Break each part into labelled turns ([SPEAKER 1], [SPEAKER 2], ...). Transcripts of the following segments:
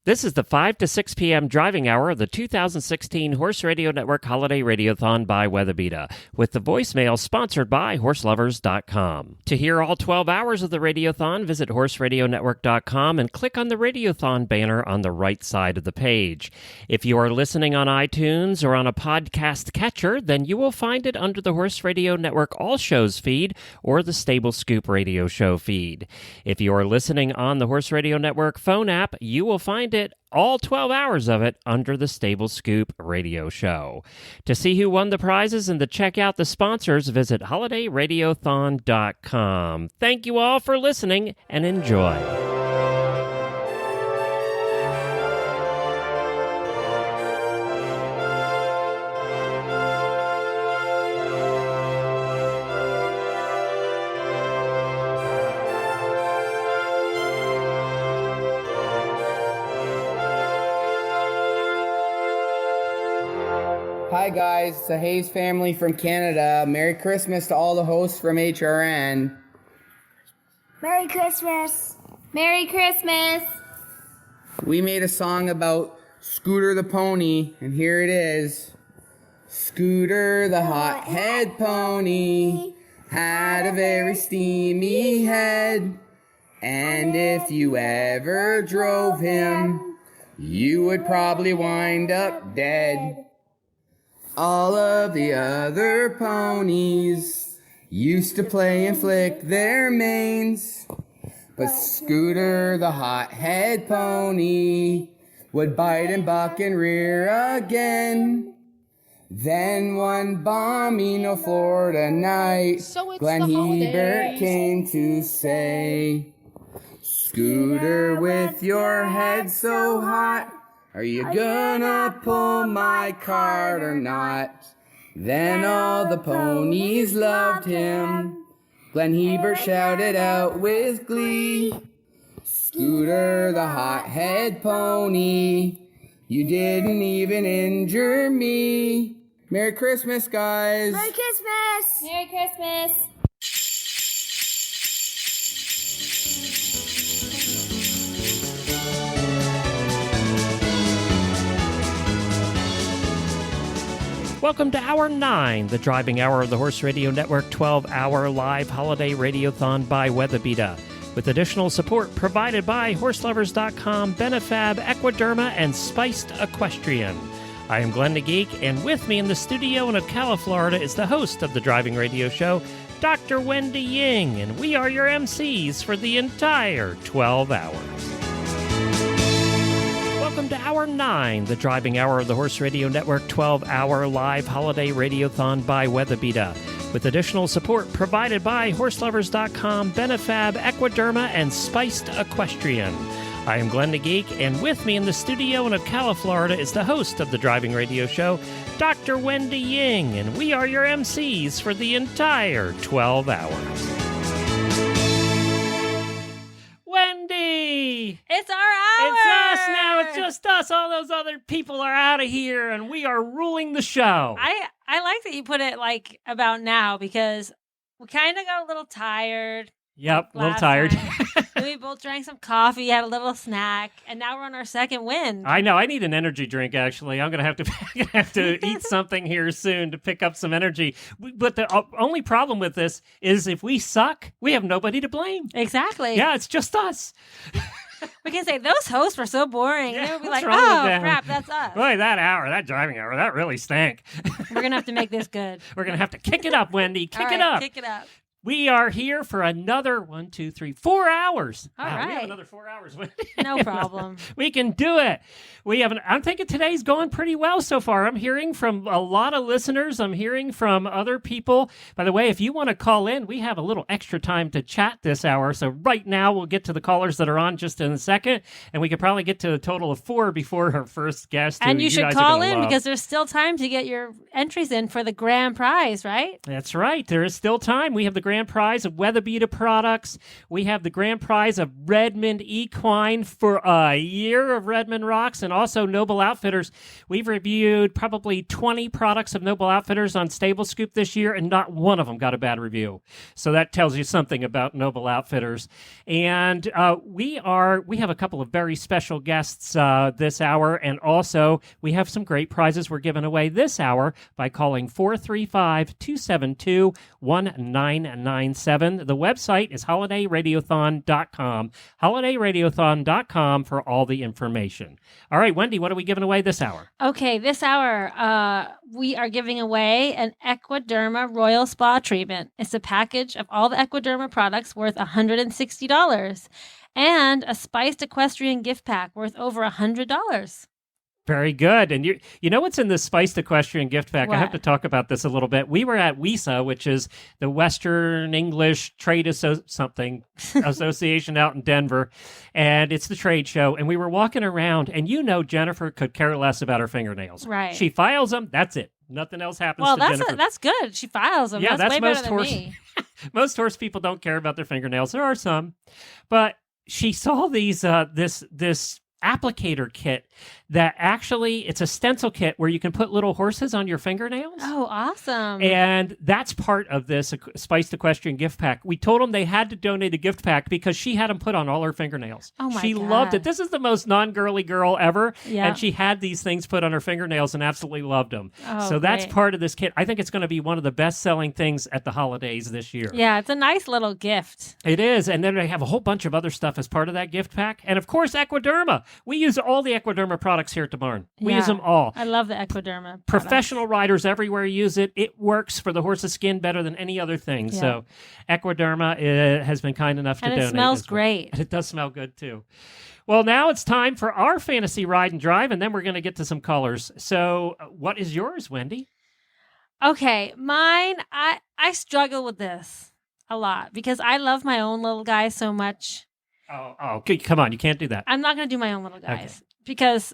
[SPEAKER 1] This is the 5 to 6 p.m. driving hour of the 2016 Horse Radio Network Holiday Radiothon by Weatherbeeta, with the voicemail sponsored by HorseLovers.com. To hear all 12 hours of the Radiothon, visit HorseRadioNetwork.com and click on the Radiothon banner on the right side of the page. If you are listening on iTunes or on a podcast catcher, then you will find it under the Horse Radio Network All Shows feed or the Stable Scoop Radio Show feed. If you are listening on the Horse Radio Network phone app, you will find it, all 12 hours of it, under the Stable Scoop Radio Show. To see who won the prizes and to check out the sponsors, visit holidayradiothon.com. Thank you all for listening and enjoy.
[SPEAKER 2] Hi guys, it's the Hayes family from Canada. Merry Christmas to all the hosts from HRN.
[SPEAKER 3] Merry Christmas. Merry Christmas.
[SPEAKER 2] We made a song about Scooter the pony, and here it is. Scooter the hot-head pony had a very steamy head, and if you ever drove him, you would probably wind up dead. All of the other ponies used to play and flick their manes, but Scooter the hot-head pony would bite and buck and rear again. Then one balmy Florida night, Glenn Hebert came to say, Scooter, with your head so hot, are you gonna pull my cart or not? Then all the ponies loved him. Glenn Hebert shouted out with glee, Scooter the hot-head pony, you didn't even injure me. Merry Christmas, guys.
[SPEAKER 3] Merry Christmas.
[SPEAKER 4] Merry Christmas.
[SPEAKER 1] Welcome to Hour 9, the driving hour of the Horse Radio Network 12-hour live holiday radiothon by Weatherbeeta, with additional support provided by HorseLovers.com, Benefab, Equiderma, and Spiced Equestrian. I am Glenn the Geek, and with me in the studio in Ocala, Florida, is the host of the driving radio show, Dr. Wendy Ying, and we are your MCs for the entire 12 hours. Welcome to Hour 9, the driving hour of the Horse Radio Network 12-hour live holiday radiothon by Weatherbeeta, with additional support provided by HorseLovers.com, Benefab, Equiderma, and Spiced Equestrian. I am Glenn the Geek, and with me in the studio in Ocala, Florida, is the host of the driving radio show, Dr. Wendy Ying, and we are your MCs for the entire 12 hours. Wendy!
[SPEAKER 4] It's our hour!
[SPEAKER 1] It's us now. It's just us. All those other people are out of here, and we are ruling the show.
[SPEAKER 4] I like that you put it like about now, because we kind of got a little tired.
[SPEAKER 1] Yep, a little tired.
[SPEAKER 4] We both drank some coffee, had a little snack, and now we're on our second win.
[SPEAKER 1] I know. I need an energy drink, actually. I'm gonna have to eat something here soon to pick up some energy. But the only problem with this is if we suck, we have nobody to blame.
[SPEAKER 4] Exactly.
[SPEAKER 1] Yeah, it's just us.
[SPEAKER 4] We can say, those hosts were so boring.
[SPEAKER 1] Yeah,
[SPEAKER 4] They'll be
[SPEAKER 1] what's
[SPEAKER 4] like,
[SPEAKER 1] wrong with
[SPEAKER 4] oh,
[SPEAKER 1] them?
[SPEAKER 4] crap, that's us.
[SPEAKER 1] Boy, that driving hour, that really stank.
[SPEAKER 4] We're going to have to make this good.
[SPEAKER 1] We're going to have to kick it up, Wendy. Kick
[SPEAKER 4] All
[SPEAKER 1] it
[SPEAKER 4] right,
[SPEAKER 1] up.
[SPEAKER 4] Kick it up.
[SPEAKER 1] We are here for another 4 hours.
[SPEAKER 4] All
[SPEAKER 1] wow,
[SPEAKER 4] right.
[SPEAKER 1] We have another 4 hours.
[SPEAKER 4] No problem.
[SPEAKER 1] We can do it. I'm thinking today's going pretty well so far. I'm hearing from a lot of listeners. I'm hearing from other people. By the way, if you want to call in, we have a little extra time to chat this hour. So right now, we'll get to the callers that are on just in a second, and we could probably get to a total of 4 before our first guest.
[SPEAKER 4] And you should call in
[SPEAKER 1] love.
[SPEAKER 4] because there's still time to get your entries in for the grand prize, right?
[SPEAKER 1] That's right. There is still time. We have the grand grand prize of Weatherbeeta products. We have the grand prize of Redmond Equine for a year of Redmond Rocks, and also Noble Outfitters. We've reviewed probably 20 products of Noble Outfitters on Stable Scoop this year, and not one of them got a bad review. So that tells you something about Noble Outfitters. And we have a couple of very special guests this hour, and also we have some great prizes we're giving away this hour by calling 435-272-1997. The website is holidayradiothon.com, holidayradiothon.com for all the information. All right, Wendy, what are we giving away this hour?
[SPEAKER 4] Okay, this hour we are giving away an Equiderma Royal Spa treatment. It's a package of all the Equiderma products worth $160 and a spiced equestrian gift pack worth over $100.
[SPEAKER 1] Very good. And you know what's in this spiced equestrian gift pack?
[SPEAKER 4] What?
[SPEAKER 1] I have to talk about this a little bit. We were at WESA, which is the Western English Trade Association out in Denver, and it's the trade show. And we were walking around, and Jennifer could care less about her fingernails.
[SPEAKER 4] Right.
[SPEAKER 1] She files them. That's it. Nothing else happens
[SPEAKER 4] Well,
[SPEAKER 1] to Jennifer.
[SPEAKER 4] that's good. She files them.
[SPEAKER 1] Yeah,
[SPEAKER 4] that's way
[SPEAKER 1] most
[SPEAKER 4] better than
[SPEAKER 1] horse.
[SPEAKER 4] me.
[SPEAKER 1] Most horse people don't care about their fingernails. There are some, but she saw these this applicator kit that actually it's a stencil kit where you can put little horses on your fingernails.
[SPEAKER 4] Oh, awesome.
[SPEAKER 1] And that's part of this spiced equestrian gift pack. We told them they had to donate a gift pack because she had them put on all her fingernails.
[SPEAKER 4] Oh my
[SPEAKER 1] She
[SPEAKER 4] God.
[SPEAKER 1] loved it. This is the most non-girly girl ever.
[SPEAKER 4] Yeah.
[SPEAKER 1] And she had these things put on her fingernails and absolutely loved them.
[SPEAKER 4] Oh,
[SPEAKER 1] so that's
[SPEAKER 4] great.
[SPEAKER 1] part of this kit. I think it's going to be one of the best-selling things at the holidays this year.
[SPEAKER 4] Yeah, it's a nice little gift.
[SPEAKER 1] It is. And then they have a whole bunch of other stuff as part of that gift pack. And of course, Equiderma. We use all the Equiderma products here at the barn. We
[SPEAKER 4] Yeah.
[SPEAKER 1] use them all.
[SPEAKER 4] I love the Equiderma.
[SPEAKER 1] Professional riders everywhere use it. It works for the horse's skin better than any other thing.
[SPEAKER 4] Yeah.
[SPEAKER 1] So Equiderma has been kind enough to
[SPEAKER 4] And
[SPEAKER 1] donate.
[SPEAKER 4] it smells
[SPEAKER 1] as well.
[SPEAKER 4] great.
[SPEAKER 1] And it does smell good, too. Well, now it's time for our fantasy ride and drive, and then we're going to get to some colors. So what is yours, Wendy?
[SPEAKER 4] Okay, mine, I struggle with this a lot because I love my own little guys so much.
[SPEAKER 1] Oh, okay, come on. You can't do that.
[SPEAKER 4] I'm not going to do my own little guys
[SPEAKER 1] Okay.
[SPEAKER 4] because,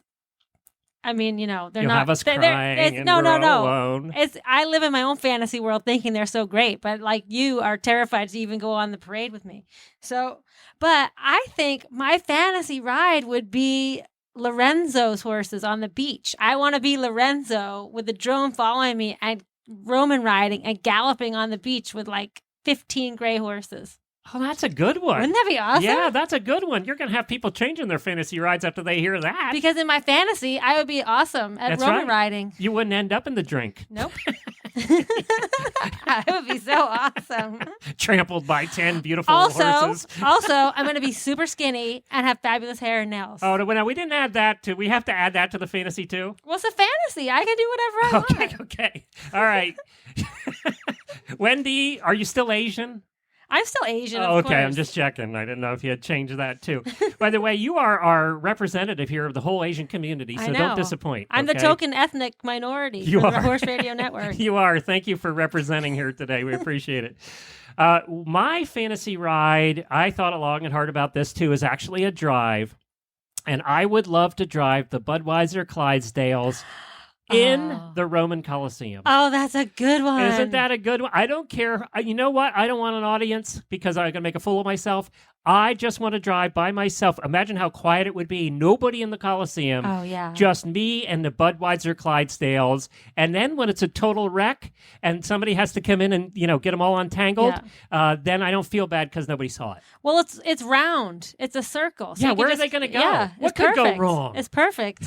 [SPEAKER 4] I mean, they're
[SPEAKER 1] You'll
[SPEAKER 4] not.
[SPEAKER 1] have us
[SPEAKER 4] they're-
[SPEAKER 1] crying
[SPEAKER 4] it's-
[SPEAKER 1] and
[SPEAKER 4] no,
[SPEAKER 1] we're
[SPEAKER 4] no,
[SPEAKER 1] all
[SPEAKER 4] no.
[SPEAKER 1] alone.
[SPEAKER 4] I live in my own fantasy world thinking they're so great, but like you are terrified to even go on the parade with me. So, but I think my fantasy ride would be Lorenzo's horses on the beach. I want to be Lorenzo with the drone following me and Roman riding and galloping on the beach with like 15 gray horses.
[SPEAKER 1] Oh, that's a good one.
[SPEAKER 4] Wouldn't that be awesome?
[SPEAKER 1] Yeah, that's a good one. You're going to have people changing their fantasy rides after they hear that.
[SPEAKER 4] Because in my fantasy, I would be awesome at
[SPEAKER 1] That's
[SPEAKER 4] Roman
[SPEAKER 1] right.
[SPEAKER 4] riding.
[SPEAKER 1] You wouldn't end up in the drink.
[SPEAKER 4] Nope. It would be so awesome.
[SPEAKER 1] Trampled by 10 beautiful
[SPEAKER 4] Also,
[SPEAKER 1] horses.
[SPEAKER 4] I'm going to be super skinny and have fabulous hair and nails.
[SPEAKER 1] Oh, no, now we didn't add that to. We have to add that to the fantasy too.
[SPEAKER 4] Well, it's a fantasy. I can do whatever I want.
[SPEAKER 1] Okay. All right. Wendy, are you still Asian?
[SPEAKER 4] I'm still Asian,
[SPEAKER 1] Oh,
[SPEAKER 4] of
[SPEAKER 1] okay,
[SPEAKER 4] course.
[SPEAKER 1] I'm just checking. I didn't know if you had changed that too. By the way, you are our representative here of the whole Asian community, so
[SPEAKER 4] I know.
[SPEAKER 1] don't disappoint.
[SPEAKER 4] I'm the
[SPEAKER 1] okay?
[SPEAKER 4] token ethnic minority
[SPEAKER 1] You
[SPEAKER 4] for the
[SPEAKER 1] are.
[SPEAKER 4] Horse Radio Network.
[SPEAKER 1] You are. Thank you for representing here today. We appreciate it. My fantasy ride, I thought long and hard about this too, is actually a drive. And I would love to drive the Budweiser Clydesdales in
[SPEAKER 4] Oh.
[SPEAKER 1] the Roman Coliseum.
[SPEAKER 4] Oh, that's a good one.
[SPEAKER 1] Isn't that a good one? I don't care. You know what? I don't want an audience because I'm going to make a fool of myself. I just want to drive by myself. Imagine how quiet it would be. Nobody in the Coliseum.
[SPEAKER 4] Oh, yeah.
[SPEAKER 1] Just me and the Budweiser Clydesdales. And then when it's a total wreck and somebody has to come in and, get them all untangled, then I don't feel bad because nobody saw it.
[SPEAKER 4] Well, it's round. It's a circle. So
[SPEAKER 1] Yeah,
[SPEAKER 4] you can
[SPEAKER 1] where are
[SPEAKER 4] just-
[SPEAKER 1] they gonna go?
[SPEAKER 4] Yeah,
[SPEAKER 1] What
[SPEAKER 4] it's
[SPEAKER 1] could go
[SPEAKER 4] perfect.
[SPEAKER 1] wrong?
[SPEAKER 4] It's perfect.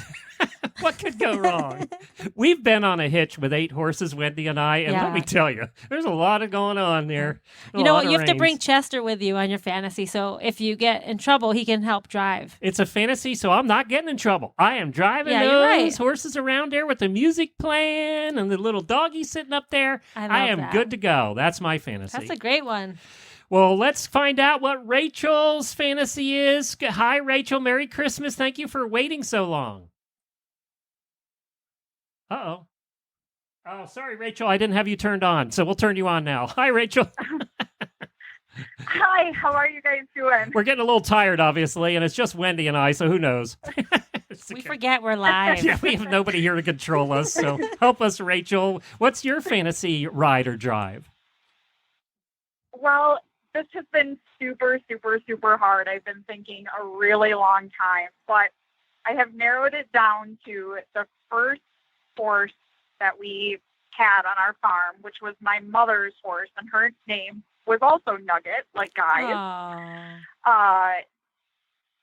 [SPEAKER 1] What could go wrong? We've been on a hitch with 8 horses, Wendy and I, and
[SPEAKER 4] Yeah.
[SPEAKER 1] let me tell you, there's a lot of going on there.
[SPEAKER 4] You know what? You have to bring Chester with you on your fantasy. So if you get in trouble, he can help drive.
[SPEAKER 1] It's a fantasy, so I'm not getting in trouble. I am driving
[SPEAKER 4] Yeah, you're
[SPEAKER 1] those
[SPEAKER 4] right.
[SPEAKER 1] horses around there with the music playing and the little doggy sitting up there.
[SPEAKER 4] I love
[SPEAKER 1] am
[SPEAKER 4] that.
[SPEAKER 1] good to go. That's my fantasy.
[SPEAKER 4] That's a great one.
[SPEAKER 1] Well, let's find out what Rachel's fantasy is. Hi, Rachel. Merry Christmas. Thank you for waiting so long. Uh-oh. Oh, sorry, Rachel. I didn't have you turned on, so we'll turn you on now. Hi, Rachel.
[SPEAKER 5] Hi, how are you guys doing?
[SPEAKER 1] We're getting a little tired, obviously, and it's just Wendy and I, so who knows? It's
[SPEAKER 4] We
[SPEAKER 1] okay.
[SPEAKER 4] forget we're live.
[SPEAKER 1] Yeah, we have nobody here to control us, so help us, Rachel. What's your fantasy ride or drive?
[SPEAKER 5] Well, this has been super, super, super hard. I've been thinking a really long time, but I have narrowed it down to the first horse that we had on our farm, which was my mother's horse, and her name was also Nugget, like Guy's.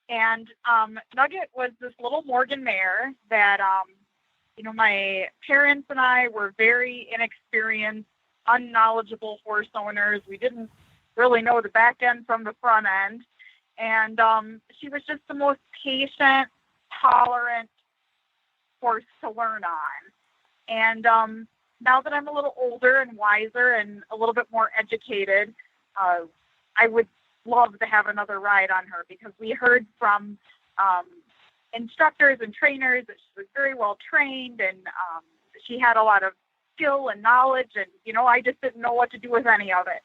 [SPEAKER 5] And Nugget was this little Morgan mare that, my parents and I were very inexperienced, unknowledgeable horse owners. We didn't really know the back end from the front end. And she was just the most patient, tolerant horse to learn on. And now that I'm a little older and wiser and a little bit more educated, I would love to have another ride on her, because we heard from instructors and trainers that she was very well trained, and she had a lot of skill and knowledge, and I just didn't know what to do with any of it.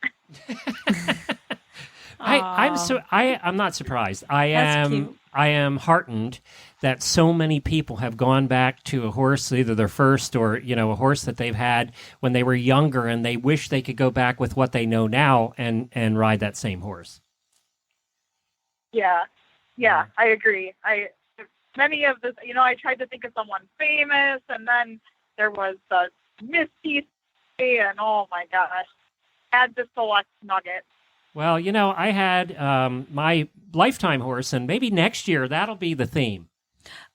[SPEAKER 1] I'm not surprised.
[SPEAKER 4] That's cute.
[SPEAKER 1] I am heartened that so many people have gone back to a horse, either their first or a horse that they've had when they were younger, and they wish they could go back with what they know now and ride that same horse.
[SPEAKER 5] Yeah, I agree. Many of this, I tried to think of someone famous, and then there was Misty, and oh my gosh, had to select Nugget.
[SPEAKER 1] Well, I had my lifetime horse, and maybe next year that'll be the theme.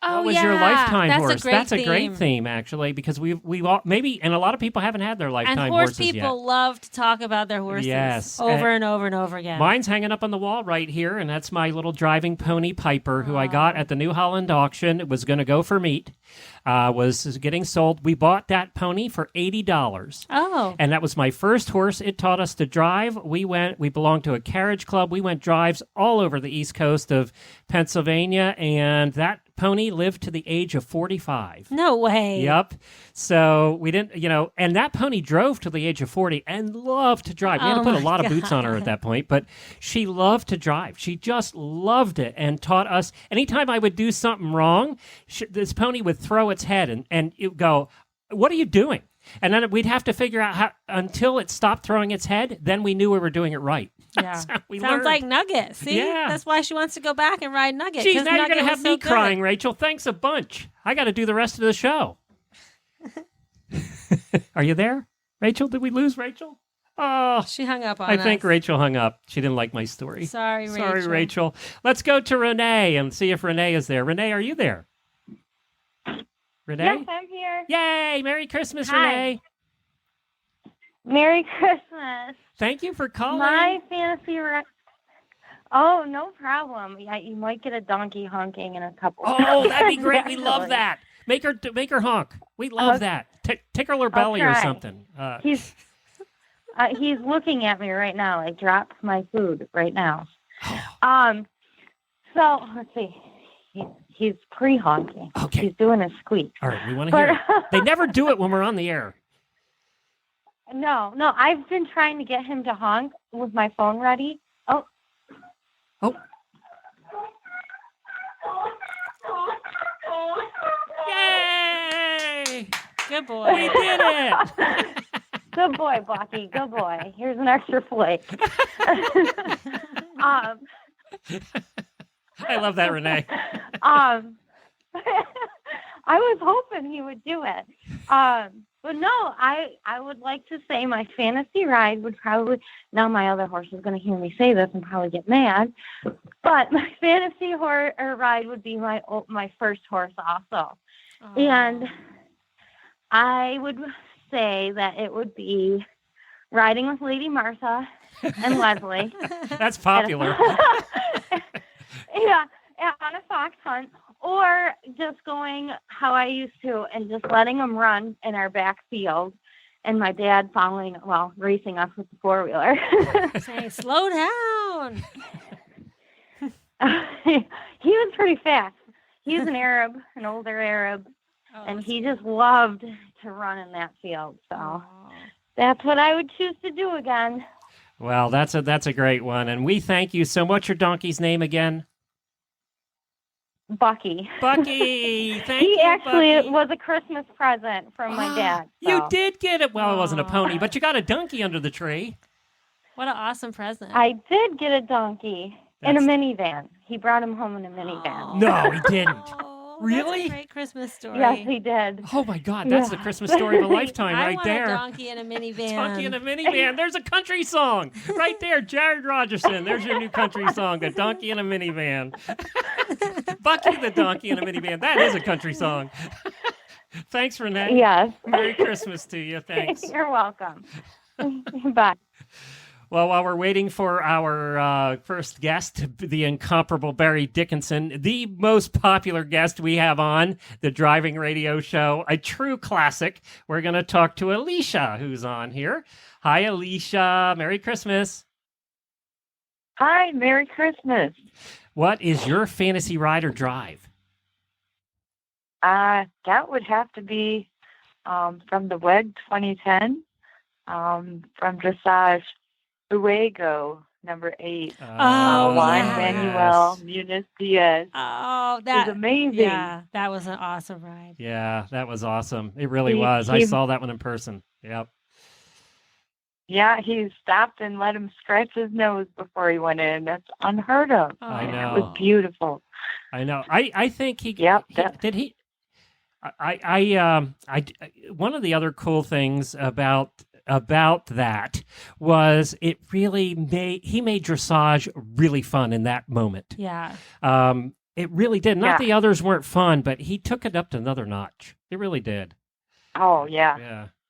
[SPEAKER 4] Oh,
[SPEAKER 1] what was your lifetime horse? That's a great
[SPEAKER 4] theme.
[SPEAKER 1] theme, actually, because we all maybe, and a lot of people haven't had their lifetime
[SPEAKER 4] and horse
[SPEAKER 1] horses yet.
[SPEAKER 4] people love to talk about their horses over and over and over again.
[SPEAKER 1] Mine's hanging up on the wall right here, and that's my little driving pony Piper, who I got at the New Holland auction. It was going to go for meat. Was getting sold. We bought that pony for $80.
[SPEAKER 4] Oh.
[SPEAKER 1] And that was my first horse. It taught us to drive. We belonged to a carriage club. We went drives all over the East Coast of Pennsylvania, and that pony lived to the age of 45.
[SPEAKER 4] No way.
[SPEAKER 1] Yep. So we didn't, and that pony drove to the age of 40 and loved to drive. We had to put a lot of boots on her at that point, but she loved to drive. She just loved it and taught us. Anytime I would do something wrong, this pony would throw its head and it would go, "What are you doing?" And then we'd have to figure out how, until it stopped throwing its head, then we knew we were doing it right.
[SPEAKER 4] Yeah.
[SPEAKER 1] Sounds
[SPEAKER 4] learned. Like Nugget. See?
[SPEAKER 1] Yeah.
[SPEAKER 4] That's why she wants to go back and ride Nugget.
[SPEAKER 1] Geez, now
[SPEAKER 4] Nugget
[SPEAKER 1] you're going to have me
[SPEAKER 4] so
[SPEAKER 1] crying, Rachel. Thanks a bunch. I got to do the rest of the show. Are you there, Rachel? Did we lose Rachel? Oh,
[SPEAKER 4] she hung up on
[SPEAKER 1] us.
[SPEAKER 4] I
[SPEAKER 1] think Rachel hung up. She didn't like my story.
[SPEAKER 4] Sorry,
[SPEAKER 1] Rachel. Let's go to Renee and see if Renee is there. Renee, are you there? Renee?
[SPEAKER 3] Yes, I'm here.
[SPEAKER 1] Yay! Merry Christmas,
[SPEAKER 3] Hi.
[SPEAKER 1] Renee.
[SPEAKER 3] Merry Christmas.
[SPEAKER 1] Thank you for calling.
[SPEAKER 3] My fantasy Oh, no problem. Yeah, you might get a donkey honking in a couple.
[SPEAKER 1] Oh, that'd be great. We love that. Make her honk. We love that. Tickle her belly or something.
[SPEAKER 3] He's looking at me right now. I dropped my food right now. So let's see. He's pre-honking.
[SPEAKER 1] Okay.
[SPEAKER 3] He's doing a squeak.
[SPEAKER 1] All right, we want to hear it. They never do it when we're on the air.
[SPEAKER 3] No. I've been trying to get him to honk with my phone ready.
[SPEAKER 1] Oh. Yay!
[SPEAKER 4] Good boy.
[SPEAKER 1] We did it!
[SPEAKER 3] Good boy, Bucky. Good boy. Here's an extra flake.
[SPEAKER 1] I love that, Renee.
[SPEAKER 3] I was hoping he would do it. But no, I would like to say my fantasy ride would probably, now my other horse is going to hear me say this and probably get mad, but my fantasy ride would be my first horse also. Aww. And I would say that it would be riding with Lady Martha and Leslie.
[SPEAKER 1] That's popular.
[SPEAKER 3] Yeah, on a fox hunt. Or just going how I used to and just letting them run in our back field and my dad racing us with the four-wheeler.
[SPEAKER 4] Say, slow down.
[SPEAKER 3] He was pretty fast. He's an older Arab, and he just loved to run in that field. So that's what I would choose to do again.
[SPEAKER 1] Well, that's a great one. And we thank you so much. Your donkey's name again?
[SPEAKER 3] Bucky.
[SPEAKER 1] Bucky, thank
[SPEAKER 3] you.
[SPEAKER 1] He
[SPEAKER 3] actually
[SPEAKER 1] Bucky.
[SPEAKER 3] Was a Christmas present from my dad. So.
[SPEAKER 1] You did get it. Well, it wasn't a pony, but you got a donkey under the tree.
[SPEAKER 4] What an awesome present.
[SPEAKER 3] I did get a donkey in a
[SPEAKER 1] That's-
[SPEAKER 3] minivan. He brought him home in a minivan.
[SPEAKER 1] No, he didn't.
[SPEAKER 4] Oh,
[SPEAKER 1] Really?
[SPEAKER 4] That's a great Christmas story.
[SPEAKER 3] Yes, he did.
[SPEAKER 1] Oh my God, that's the
[SPEAKER 3] Yeah.
[SPEAKER 1] Christmas story of a lifetime
[SPEAKER 4] I
[SPEAKER 1] right
[SPEAKER 4] want
[SPEAKER 1] there.
[SPEAKER 4] a donkey in a minivan.
[SPEAKER 1] Donkey in a minivan. There's a country song right there. Jared Rogerson. There's your new country song, The Donkey in a Minivan. Bucky the Donkey in a Minivan. That is a country song. Thanks, Renee.
[SPEAKER 3] Yes.
[SPEAKER 1] Merry Christmas to you. Thanks.
[SPEAKER 3] You're welcome. Bye.
[SPEAKER 1] Well, while we're waiting for our first guest, the incomparable Barry Dickinson, the most popular guest we have on the Driving Radio Show, a true classic, we're going to talk to Alicia, who's on here. Hi, Alicia. Merry Christmas.
[SPEAKER 6] Hi, Merry Christmas.
[SPEAKER 1] What is your fantasy ride or drive?
[SPEAKER 6] That would have to be from the WEG 2010, from Dressage Fuego, number 8.
[SPEAKER 4] Oh,
[SPEAKER 6] Juan
[SPEAKER 4] yes.
[SPEAKER 6] Manuel Muniz Diaz.
[SPEAKER 4] Oh,
[SPEAKER 6] It
[SPEAKER 4] that
[SPEAKER 6] was amazing.
[SPEAKER 4] Yeah, that was an awesome ride.
[SPEAKER 1] Yeah, that was awesome. It really
[SPEAKER 6] He-
[SPEAKER 1] was. I
[SPEAKER 6] he-
[SPEAKER 1] saw that one in person. Yep.
[SPEAKER 6] Yeah, he stopped and let him scratch his nose before he went in. That's unheard of.
[SPEAKER 1] I
[SPEAKER 4] Oh.
[SPEAKER 1] know.
[SPEAKER 6] It was beautiful.
[SPEAKER 1] I know. I think he.
[SPEAKER 6] Yep,
[SPEAKER 1] he-
[SPEAKER 6] that-
[SPEAKER 1] did he? One of the other cool things about that was it really he made dressage really fun in that moment.
[SPEAKER 4] Yeah.
[SPEAKER 1] It really did. Not
[SPEAKER 6] Yeah.
[SPEAKER 1] the others weren't fun, but he took it up to another notch. It really did.
[SPEAKER 6] Oh, yeah.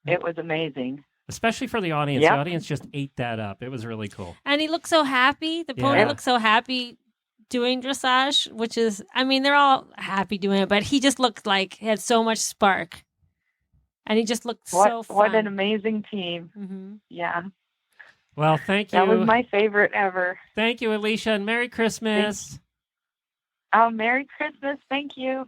[SPEAKER 1] Yeah.
[SPEAKER 6] It was amazing.
[SPEAKER 1] Especially for the audience.
[SPEAKER 6] Yep.
[SPEAKER 1] The audience just ate that up. It was really cool.
[SPEAKER 4] And he looked so happy. The pony
[SPEAKER 1] Yeah.
[SPEAKER 4] looked so happy doing dressage, which is, I mean, they're all happy doing it, but he just looked like he had so much spark. And he just looked so fun.
[SPEAKER 6] What an amazing team.
[SPEAKER 4] Mm-hmm.
[SPEAKER 6] Yeah.
[SPEAKER 1] Well, thank you.
[SPEAKER 6] That was my favorite ever.
[SPEAKER 1] Thank you, Alicia, and Merry Christmas.
[SPEAKER 6] Oh, Merry Christmas. Thank you.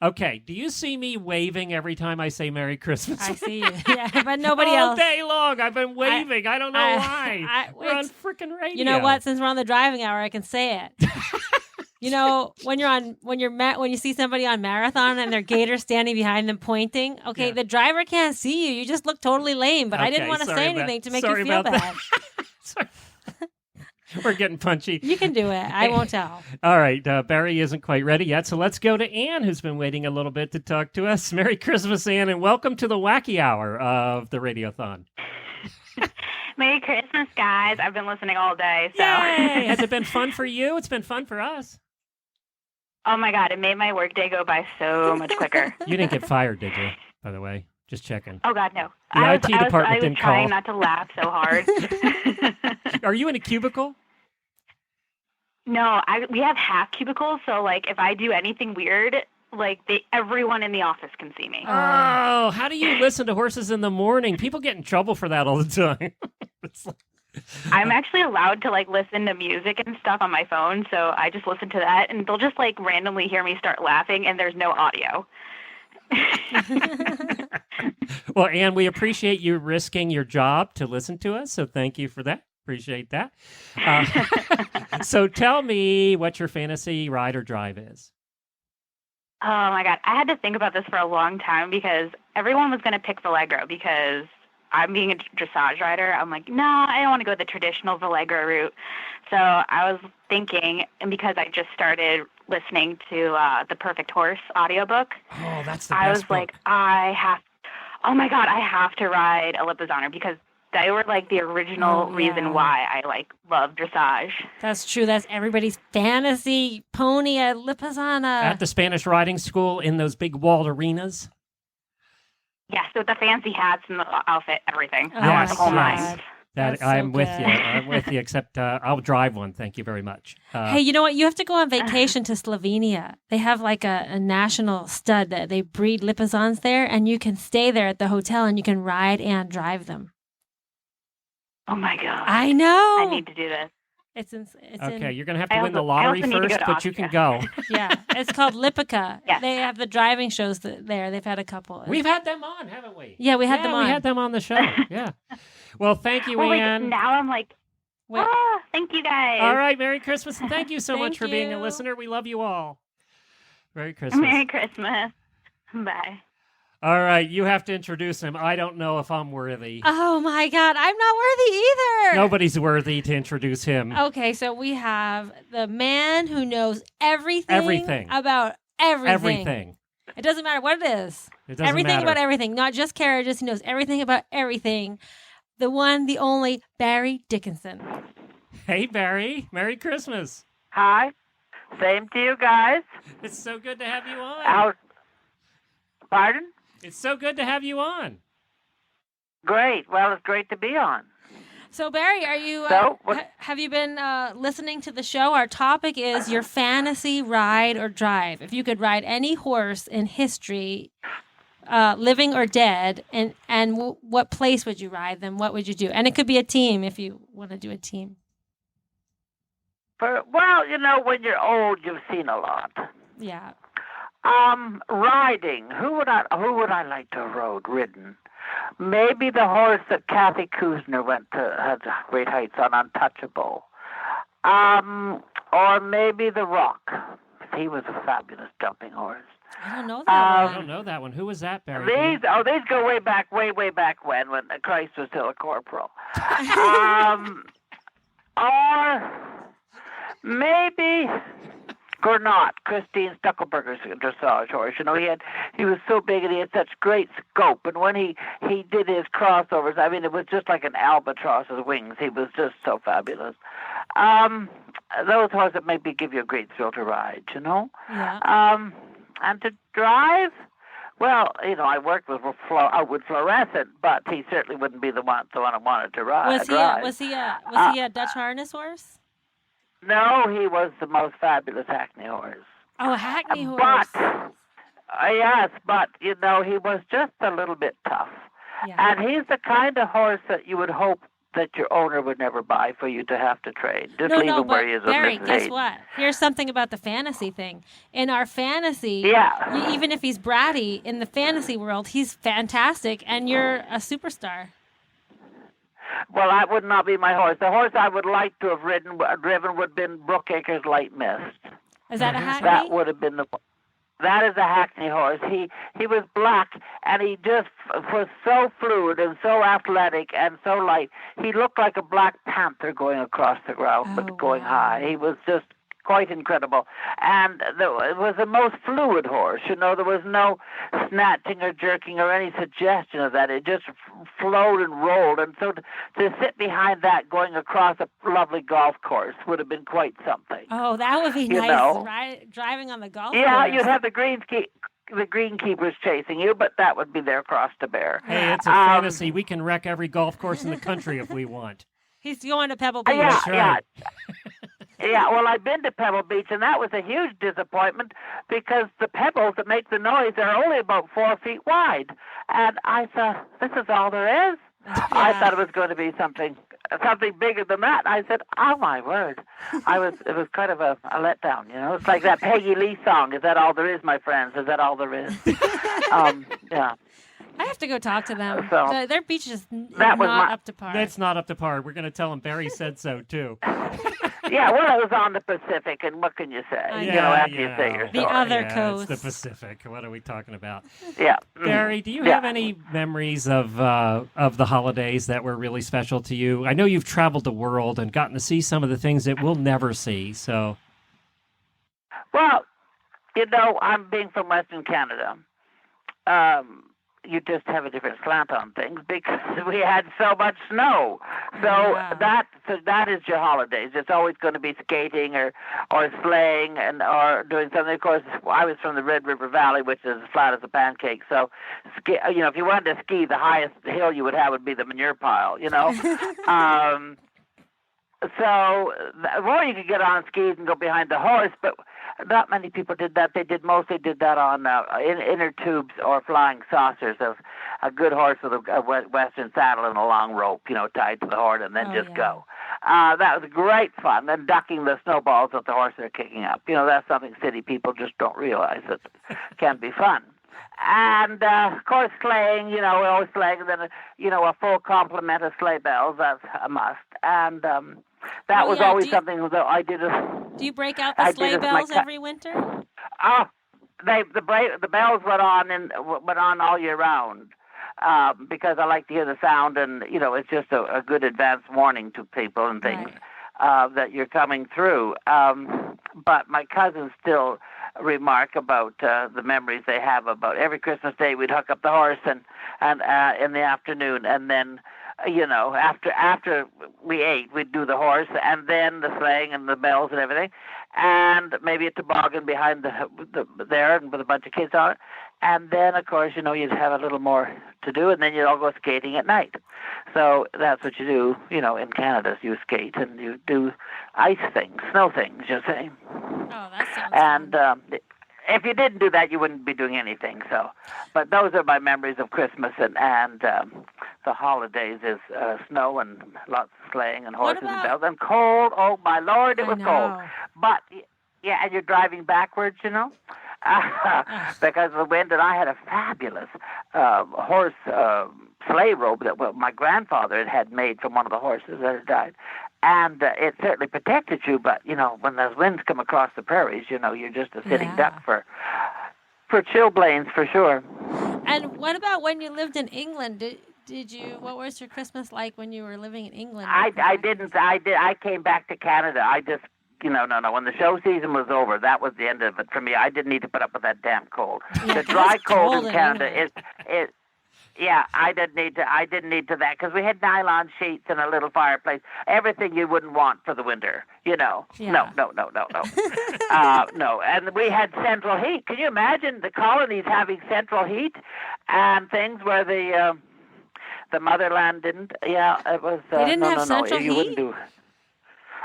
[SPEAKER 1] Okay, do you see me waving every time I say Merry Christmas?
[SPEAKER 4] I see you. Yeah, but nobody
[SPEAKER 1] All
[SPEAKER 4] else.
[SPEAKER 1] day long, I've been waving. I don't know why. We're on
[SPEAKER 4] it's-
[SPEAKER 1] freaking radio.
[SPEAKER 4] You know what? Since we're on the driving hour, I can say it. You know, when you see somebody on marathon and their gator standing behind them pointing, okay,
[SPEAKER 1] Yeah.
[SPEAKER 4] the driver can't see you. You just look totally lame. But I didn't
[SPEAKER 1] Okay,
[SPEAKER 4] want to
[SPEAKER 1] sorry
[SPEAKER 4] say
[SPEAKER 1] about-
[SPEAKER 4] anything to make
[SPEAKER 1] sorry
[SPEAKER 4] you feel
[SPEAKER 1] about
[SPEAKER 4] bad.
[SPEAKER 1] Sorry. We're getting punchy.
[SPEAKER 4] You can do it. I won't tell.
[SPEAKER 1] All right, Barry isn't quite ready yet, so let's go to Ann, who's been waiting a little bit to talk to us. Merry Christmas, Ann, and welcome to the wacky hour of the Radiothon.
[SPEAKER 7] Merry Christmas, guys. I've been listening all day. So.
[SPEAKER 1] Yay! Has it been fun for you? It's been fun for us.
[SPEAKER 7] Oh, my God. It made my workday go by so much quicker.
[SPEAKER 1] You didn't get fired, did you, by the way? Just checking.
[SPEAKER 7] Oh, God, no.
[SPEAKER 1] The IT department
[SPEAKER 7] I was
[SPEAKER 1] didn't
[SPEAKER 7] trying
[SPEAKER 1] call.
[SPEAKER 7] not to laugh so hard.
[SPEAKER 1] Are you in a cubicle?
[SPEAKER 7] No, we have half cubicles, so, like, if I do anything weird, like, everyone in the office can see me.
[SPEAKER 1] Oh, how do you listen to Horses in the Morning? People get in trouble for that all the time. It's like-
[SPEAKER 7] I'm actually allowed to, like, listen to music and stuff on my phone, so I just listen to that, and they'll just, like, randomly hear me start laughing, and there's no audio.
[SPEAKER 1] Well, Ann, we appreciate you risking your job to listen to us, so thank you for that. Appreciate that. So tell me what your fantasy ride or drive is.
[SPEAKER 7] Oh, my God. I had to think about this for a long time because everyone was going to pick Vallejo because I'm being a dressage rider. I'm like, no, I don't want to go the traditional Vallejo route. So I was thinking, and because I just started listening to the Perfect Horse audiobook,
[SPEAKER 1] Oh, that's the best
[SPEAKER 7] I was
[SPEAKER 1] book.
[SPEAKER 7] like, oh my God, I have to ride a Lipizzaner because they were like the original
[SPEAKER 4] Oh,
[SPEAKER 7] reason
[SPEAKER 4] yeah.
[SPEAKER 7] why I like love dressage.
[SPEAKER 4] That's true. That's everybody's fantasy pony at Lipizzaner.
[SPEAKER 1] At the Spanish riding school in those big walled arenas.
[SPEAKER 7] Yes, with the fancy hats and the outfit, everything.
[SPEAKER 4] Oh,
[SPEAKER 7] I want
[SPEAKER 1] Yes,
[SPEAKER 7] the whole
[SPEAKER 1] yes.
[SPEAKER 7] nine.
[SPEAKER 4] That's so
[SPEAKER 1] I'm with
[SPEAKER 4] good.
[SPEAKER 1] you. I'm with you, except I'll drive one. Thank you very much.
[SPEAKER 4] Hey, you know what? You have to go on vacation to Slovenia. They have like a national stud that they breed Lipizans there, and you can stay there at the hotel and you can ride and drive them.
[SPEAKER 7] Oh my God.
[SPEAKER 4] I know.
[SPEAKER 7] I need to do this.
[SPEAKER 4] It's
[SPEAKER 1] okay, you're going to have to
[SPEAKER 7] I
[SPEAKER 1] win the
[SPEAKER 7] also- I
[SPEAKER 1] lottery
[SPEAKER 7] also need to go
[SPEAKER 1] first,
[SPEAKER 7] to
[SPEAKER 1] but you can go.
[SPEAKER 4] yeah. It's called Lipica.
[SPEAKER 7] Yes.
[SPEAKER 4] They have the driving shows there. They've had a couple.
[SPEAKER 1] We've had them on, haven't we?
[SPEAKER 4] Yeah, we had them on.
[SPEAKER 1] We had them on the show. Yeah. Well, thank you,
[SPEAKER 7] Well, like,
[SPEAKER 1] Ann.
[SPEAKER 7] now I'm like,
[SPEAKER 4] Wait.
[SPEAKER 7] thank you guys.
[SPEAKER 1] All right, Merry Christmas, and thank you so much
[SPEAKER 4] Thank
[SPEAKER 1] for being a
[SPEAKER 4] you.
[SPEAKER 1] listener. We love you all. Merry Christmas.
[SPEAKER 7] Merry Christmas. Bye.
[SPEAKER 1] All right, you have to introduce him. I don't know if I'm worthy.
[SPEAKER 4] Oh my God, I'm not worthy either.
[SPEAKER 1] Nobody's worthy to introduce him.
[SPEAKER 4] Okay, so we have the man who knows everything about everything.
[SPEAKER 1] Everything.
[SPEAKER 4] It doesn't matter what it is.
[SPEAKER 1] It doesn't
[SPEAKER 4] everything
[SPEAKER 1] matter.
[SPEAKER 4] about everything, not just carriages. He knows everything about everything. The one, the only, Barry Dickinson.
[SPEAKER 1] Hey, Barry. Merry Christmas.
[SPEAKER 8] Hi. Same to you guys.
[SPEAKER 1] It's so good to have you on.
[SPEAKER 8] Pardon?
[SPEAKER 1] It's so good to have you on.
[SPEAKER 8] Great. Well, it's great to be on.
[SPEAKER 4] So, Barry, are you? Have you been listening to the show? Our topic is your fantasy ride or drive. If you could ride any horse in history, living or dead, and what place would you ride them? What would you do? And it could be a team if you want to do a team.
[SPEAKER 8] Well, when you're old, you've seen a lot.
[SPEAKER 4] Yeah.
[SPEAKER 8] Riding. Who would I like to have ridden? Maybe the horse that Kathy Kuzner had great heights on, Untouchable. Or maybe the Rock. He was a fabulous jumping horse.
[SPEAKER 4] I don't know that one.
[SPEAKER 1] I don't know that one. Who was that, Barry?
[SPEAKER 8] These go way back when Christ was still a corporal. Or maybe Gernot, Christine Stuckelberger's dressage horse. He was so big and he had such great scope. And when he did his crossovers, I mean, it was just like an albatross's wings. He was just so fabulous. Those horses that maybe give you a great thrill to ride,
[SPEAKER 4] Yeah.
[SPEAKER 8] And to drive, well, I worked with Fluorescent, but he certainly wouldn't be the one I wanted to ride.
[SPEAKER 4] Was he a Dutch harness horse?
[SPEAKER 8] No, he was the most fabulous Hackney horse.
[SPEAKER 4] Oh, a Hackney horse.
[SPEAKER 8] Yes, but, he was just a little bit tough.
[SPEAKER 4] Yeah.
[SPEAKER 8] And he's the kind of horse that you would hope that your owner would never buy for you to have to trade. Just leave him where he is.
[SPEAKER 4] Barry, guess what? Here's something about the fantasy thing. In our fantasy, even if he's bratty, in the fantasy world, he's fantastic, and you're a superstar.
[SPEAKER 8] Well, that would not be my horse. The horse I would like to have driven would have been Brookacre's Light Mist.
[SPEAKER 4] Is that a Hackney?
[SPEAKER 8] That would have been That is a Hackney horse. He was black, and he just was so fluid and so athletic and so light. He looked like a black panther going across the ground, but going high. He was just quite incredible. And it was the most fluid horse. There was no snatching or jerking or any suggestion of that. It just flowed and rolled. And so to sit behind that going across a lovely golf course would have been quite something.
[SPEAKER 4] Oh, that would be nice, driving on the golf course.
[SPEAKER 8] Yeah, you'd have the greenkeepers chasing you, but that would be their cross to bear.
[SPEAKER 1] Hey, it's a fantasy. We can wreck every golf course in the country if we want.
[SPEAKER 4] He's going to Pebble Beach.
[SPEAKER 8] Yeah,
[SPEAKER 1] That's right.
[SPEAKER 8] Yeah, well, I've been to Pebble Beach, and that was a huge disappointment because the pebbles that make the noise are only about 4 feet wide. And I thought, this is all there is? Yeah. I thought it was going to be something bigger than that. I said, oh, my word. It was kind of a letdown, It's like that Peggy Lee song, is that all there is, my friends? Is that all there is? Yeah.
[SPEAKER 4] I have to go talk to them.
[SPEAKER 8] So,
[SPEAKER 4] their beach is not up to par.
[SPEAKER 1] That's not up to par. We're going to tell them Barry said so, too.
[SPEAKER 8] Yeah, well, it was on the Pacific, and what can you say? After you say your story.
[SPEAKER 4] The other coast.
[SPEAKER 1] It's the Pacific. What are we talking about?
[SPEAKER 8] Yeah.
[SPEAKER 1] Barry, do you have any memories of the holidays that were really special to you? I know you've traveled the world and gotten to see some of the things that we'll never see, so...
[SPEAKER 8] Well, I'm being from Western Canada. You just have a different slant on things because we had so much snow. So that is your holidays. It's always going to be skating or sleighing or doing something. Of course, I was from the Red River Valley, which is as flat as a pancake. So, if you wanted to ski, the highest hill you would have would be the manure pile. Or you could get on skis and go behind the horse, but not many people did that. They mostly did that on inner tubes or flying saucers of a good horse with a western saddle and a long rope, tied to the horn, and then go. That was great fun. Then ducking the snowballs that the horses are kicking up. That's something city people just don't realize that can be fun. And, of course, sleighing, we always sleighing, and then, a full complement of sleigh bells, that's a must. And that was always something that I did.
[SPEAKER 4] Do you break out the sleigh bells every winter?
[SPEAKER 8] the bells went on all year round. Because I like to hear the sound, and it's just a good advance warning to people and things that you're coming through. But my cousins still remark about the memories they have about every Christmas Day. We'd hook up the horse and in the afternoon, and then after we ate, we'd do the horse, and then the sleighing and the bells and everything, and maybe a toboggan behind there and with a bunch of kids on it. And then, of course, you'd have a little more to do, and then you'd all go skating at night. So that's what you do, in Canada. You skate and you do ice things, snow things, you say.
[SPEAKER 4] Oh, that sounds
[SPEAKER 8] And
[SPEAKER 4] fun.
[SPEAKER 8] if you didn't do that, you wouldn't be doing anything. So, but those are my memories of Christmas and the holidays is snow and lots of sleighing and horses and bells and cold. Oh, my Lord, it was cold. But, yeah, and you're driving backwards, because of the wind, and I had a fabulous horse sleigh robe that my grandfather had made from one of the horses that had died. And it certainly protected you, but, when those winds come across the prairies, you're just a sitting duck for chilblains, for sure.
[SPEAKER 4] And what about when you lived in England? Did you? What was your Christmas like when you were living in England?
[SPEAKER 8] I didn't. I came back to Canada. I just, no. When the show season was over, that was the end of it for me. I didn't need to put up with that damn cold.
[SPEAKER 4] Yeah,
[SPEAKER 8] the dry cold in Canada
[SPEAKER 4] England.
[SPEAKER 8] is. Yeah, I didn't need to that because we had nylon sheets and a little fireplace. Everything you wouldn't want for the winter,
[SPEAKER 4] Yeah.
[SPEAKER 8] No. No, and we had central heat. Can you imagine the colonies having central heat and things where the motherland didn't? Yeah, it was.
[SPEAKER 4] They didn't have central heat?
[SPEAKER 8] You wouldn't do.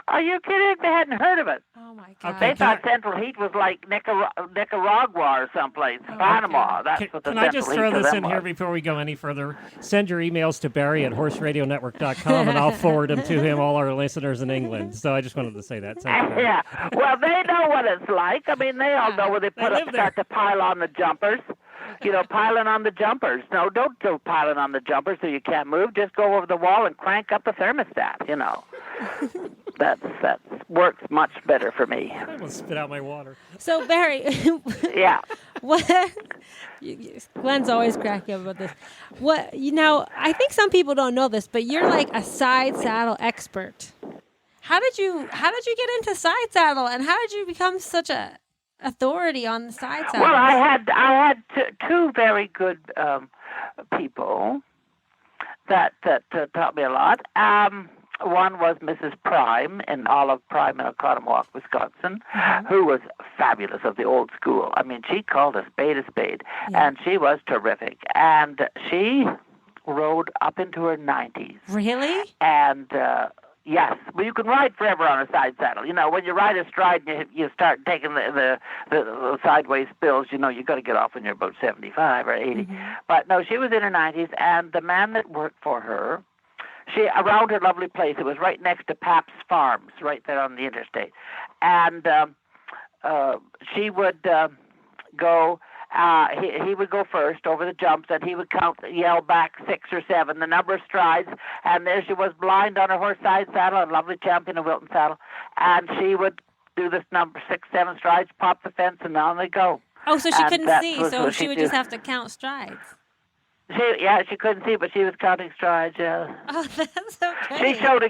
[SPEAKER 8] Are you kidding? They hadn't heard of it.
[SPEAKER 4] Oh, my God.
[SPEAKER 8] They thought central heat was like Nicaragua or someplace, Panama. That's what the
[SPEAKER 1] Can
[SPEAKER 8] central
[SPEAKER 1] I just throw
[SPEAKER 8] heat
[SPEAKER 1] this
[SPEAKER 8] to
[SPEAKER 1] in
[SPEAKER 8] them
[SPEAKER 1] here
[SPEAKER 8] was.
[SPEAKER 1] before we go any further? Send your emails to Barry at horseradionetwork.com, and I'll forward them to him, all our listeners in England. So I just wanted to say that.
[SPEAKER 8] Yeah. Well, they know what it's like. I mean, they all know when they start to pile on the jumpers. Piling on the jumpers. No, don't go piling on the jumpers so you can't move. Just go over the wall and crank up the thermostat, That works much better for me.
[SPEAKER 1] I almost spit out my water.
[SPEAKER 4] So, Barry.
[SPEAKER 8] Yeah.
[SPEAKER 4] What? Glenn's always cracking up about this. I think some people don't know this, but you're like a side saddle expert. How did you get into side saddle, and how did you become such a authority on the side saddle?
[SPEAKER 8] Well, I had two very good people that taught me a lot. One was Mrs. Prime in Olive Prime in Oconomowoc, Wisconsin, who was fabulous of the old school. I mean, she called a spade, and she was terrific. And she rode up into her 90s.
[SPEAKER 4] Really?
[SPEAKER 8] And yes, well, you can ride forever on a side saddle. When you ride astride and you start taking the sideways spills, you got to get off when you're about 75 or 80. Mm-hmm. But no, she was in her 90s, and the man that worked for her, around her lovely place, it was right next to Pabst Farms, right there on the interstate. And she would go, he would go first over the jumps, and he would yell back 6 or 7, the number of strides, and there she was blind on her horse side saddle, a lovely champion of Wilton saddle, and she would do this number 6, 7 strides, pop the fence, and on they go.
[SPEAKER 4] Oh, so she couldn't see, so she would just have to count strides.
[SPEAKER 8] She couldn't see, but she was counting strides, yeah.
[SPEAKER 4] Oh, that's okay.
[SPEAKER 8] She showed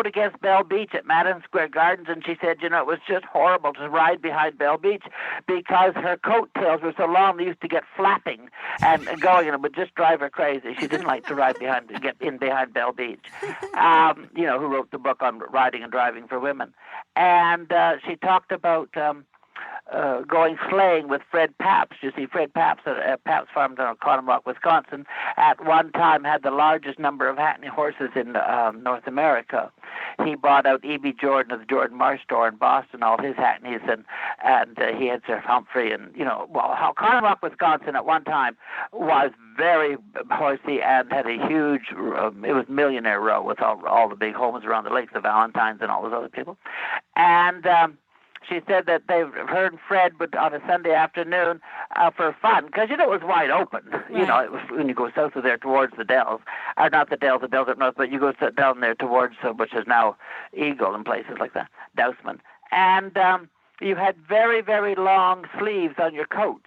[SPEAKER 8] against Bell Beach at Madison Square Gardens, and she said, it was just horrible to ride behind Bell Beach because her coattails were so long they used to get flapping and going, and it would just drive her crazy. She didn't like to get in behind Bell Beach, who wrote the book on riding and driving for women. And she talked about going sleighing with Fred Pabst. You see, Fred Pabst at Pabst Farms in Oconomowoc, Wisconsin, at one time had the largest number of hackney horses in North America. He bought out E.B. Jordan of the Jordan Marsh store in Boston, all his hackneys, and he had Sir Humphrey, and Oconomowoc, Wisconsin at one time was very horsey and had a huge, it was Millionaire Row with all the big homes around the lakes, the Valentines and all those other people. And she said that they've heard Fred on a Sunday afternoon for fun, because, it was wide open.
[SPEAKER 4] Right.
[SPEAKER 8] It was when you go south of there towards the Dells, or not the Dells up north, but you go down there towards, which is now Eagle and places like that, Dousman. And you had very, very long sleeves on your coats.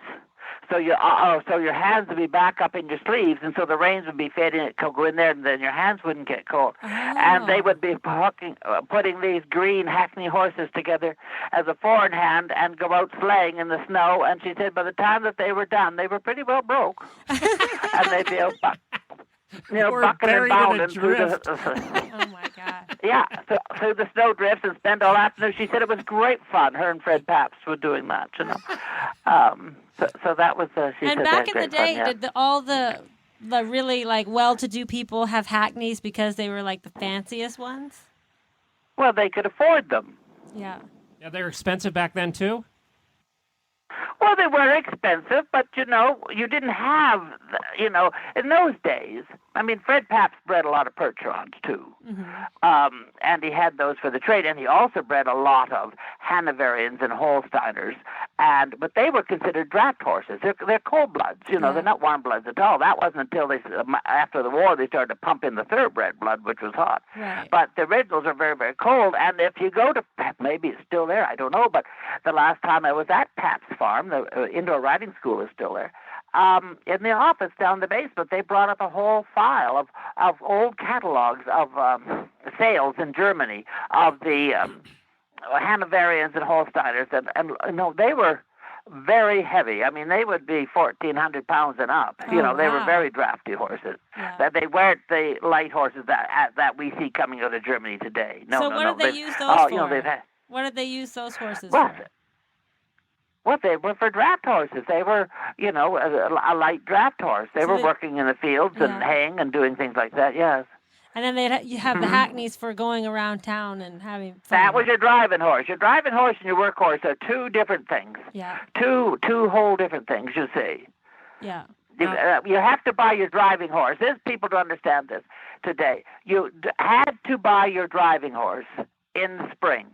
[SPEAKER 8] So your hands would be back up in your sleeves, and so the reins would be fitting it, go in there, and then your hands wouldn't get cold.
[SPEAKER 4] Oh.
[SPEAKER 8] And they would be putting these green Hackney horses together as a four in hand and go out sleighing in the snow. And she said by the time that they were done, they were pretty well broke, and they'd be bucking and bounding through the.
[SPEAKER 4] Oh my God.
[SPEAKER 8] Yeah, through the snow drifts and spend all afternoon. She said it was great fun. Her and Fred Pabst were doing that, you know. So that was. She
[SPEAKER 4] and
[SPEAKER 8] said
[SPEAKER 4] back in the
[SPEAKER 8] great
[SPEAKER 4] day,
[SPEAKER 8] fun, yeah.
[SPEAKER 4] did all the really like well-to-do people have hackneys because they were like the fanciest ones?
[SPEAKER 8] Well, they could afford them.
[SPEAKER 4] Yeah.
[SPEAKER 1] Yeah, they were expensive back then too.
[SPEAKER 8] Well, they were expensive, but, you know, you didn't have, you know, in those days. I mean, Fred Pabst bred a lot of Percherons, too.
[SPEAKER 4] Mm-hmm.
[SPEAKER 8] And he had those for the trade. And he also bred a lot of Hanoverians and Holsteiners. But they were considered draft horses. They're cold bloods, you know.
[SPEAKER 4] Yeah.
[SPEAKER 8] They're not warm bloods at all. That wasn't until after the war they started to pump in the thoroughbred blood, which was hot.
[SPEAKER 4] Right.
[SPEAKER 8] But the originals are very, very cold. And if you go to, maybe it's still there, I don't know, but the last time I was at Pabst Farm, the indoor riding school is still there. In the office down the basement, they brought up a whole file of old catalogs of sales in Germany of the Hanoverians and Holsteiners, and you know, they were very heavy. I mean, they would be 1,400 pounds and up.
[SPEAKER 4] Oh,
[SPEAKER 8] you know, they were
[SPEAKER 4] wow.
[SPEAKER 8] very drafty horses.
[SPEAKER 4] Yeah.
[SPEAKER 8] That they weren't the light horses that we see coming out of Germany today. No,
[SPEAKER 4] So
[SPEAKER 8] no,
[SPEAKER 4] what
[SPEAKER 8] no.
[SPEAKER 4] did they use those for?
[SPEAKER 8] You know, they've had.
[SPEAKER 4] What did they use those horses
[SPEAKER 8] Well,
[SPEAKER 4] for?
[SPEAKER 8] Well, they were for draft horses. They were, you know, a light draft horse. They were working in the fields and haying and doing things like that, yes.
[SPEAKER 4] And then you have the hackneys for going around town and having fun.
[SPEAKER 8] That was your driving horse. Your driving horse and your work horse are two different things.
[SPEAKER 4] Yeah.
[SPEAKER 8] Two whole different things, you see.
[SPEAKER 4] Yeah.
[SPEAKER 8] You have to buy your driving horse. There's people to understand this today. You had to buy your driving horse in the spring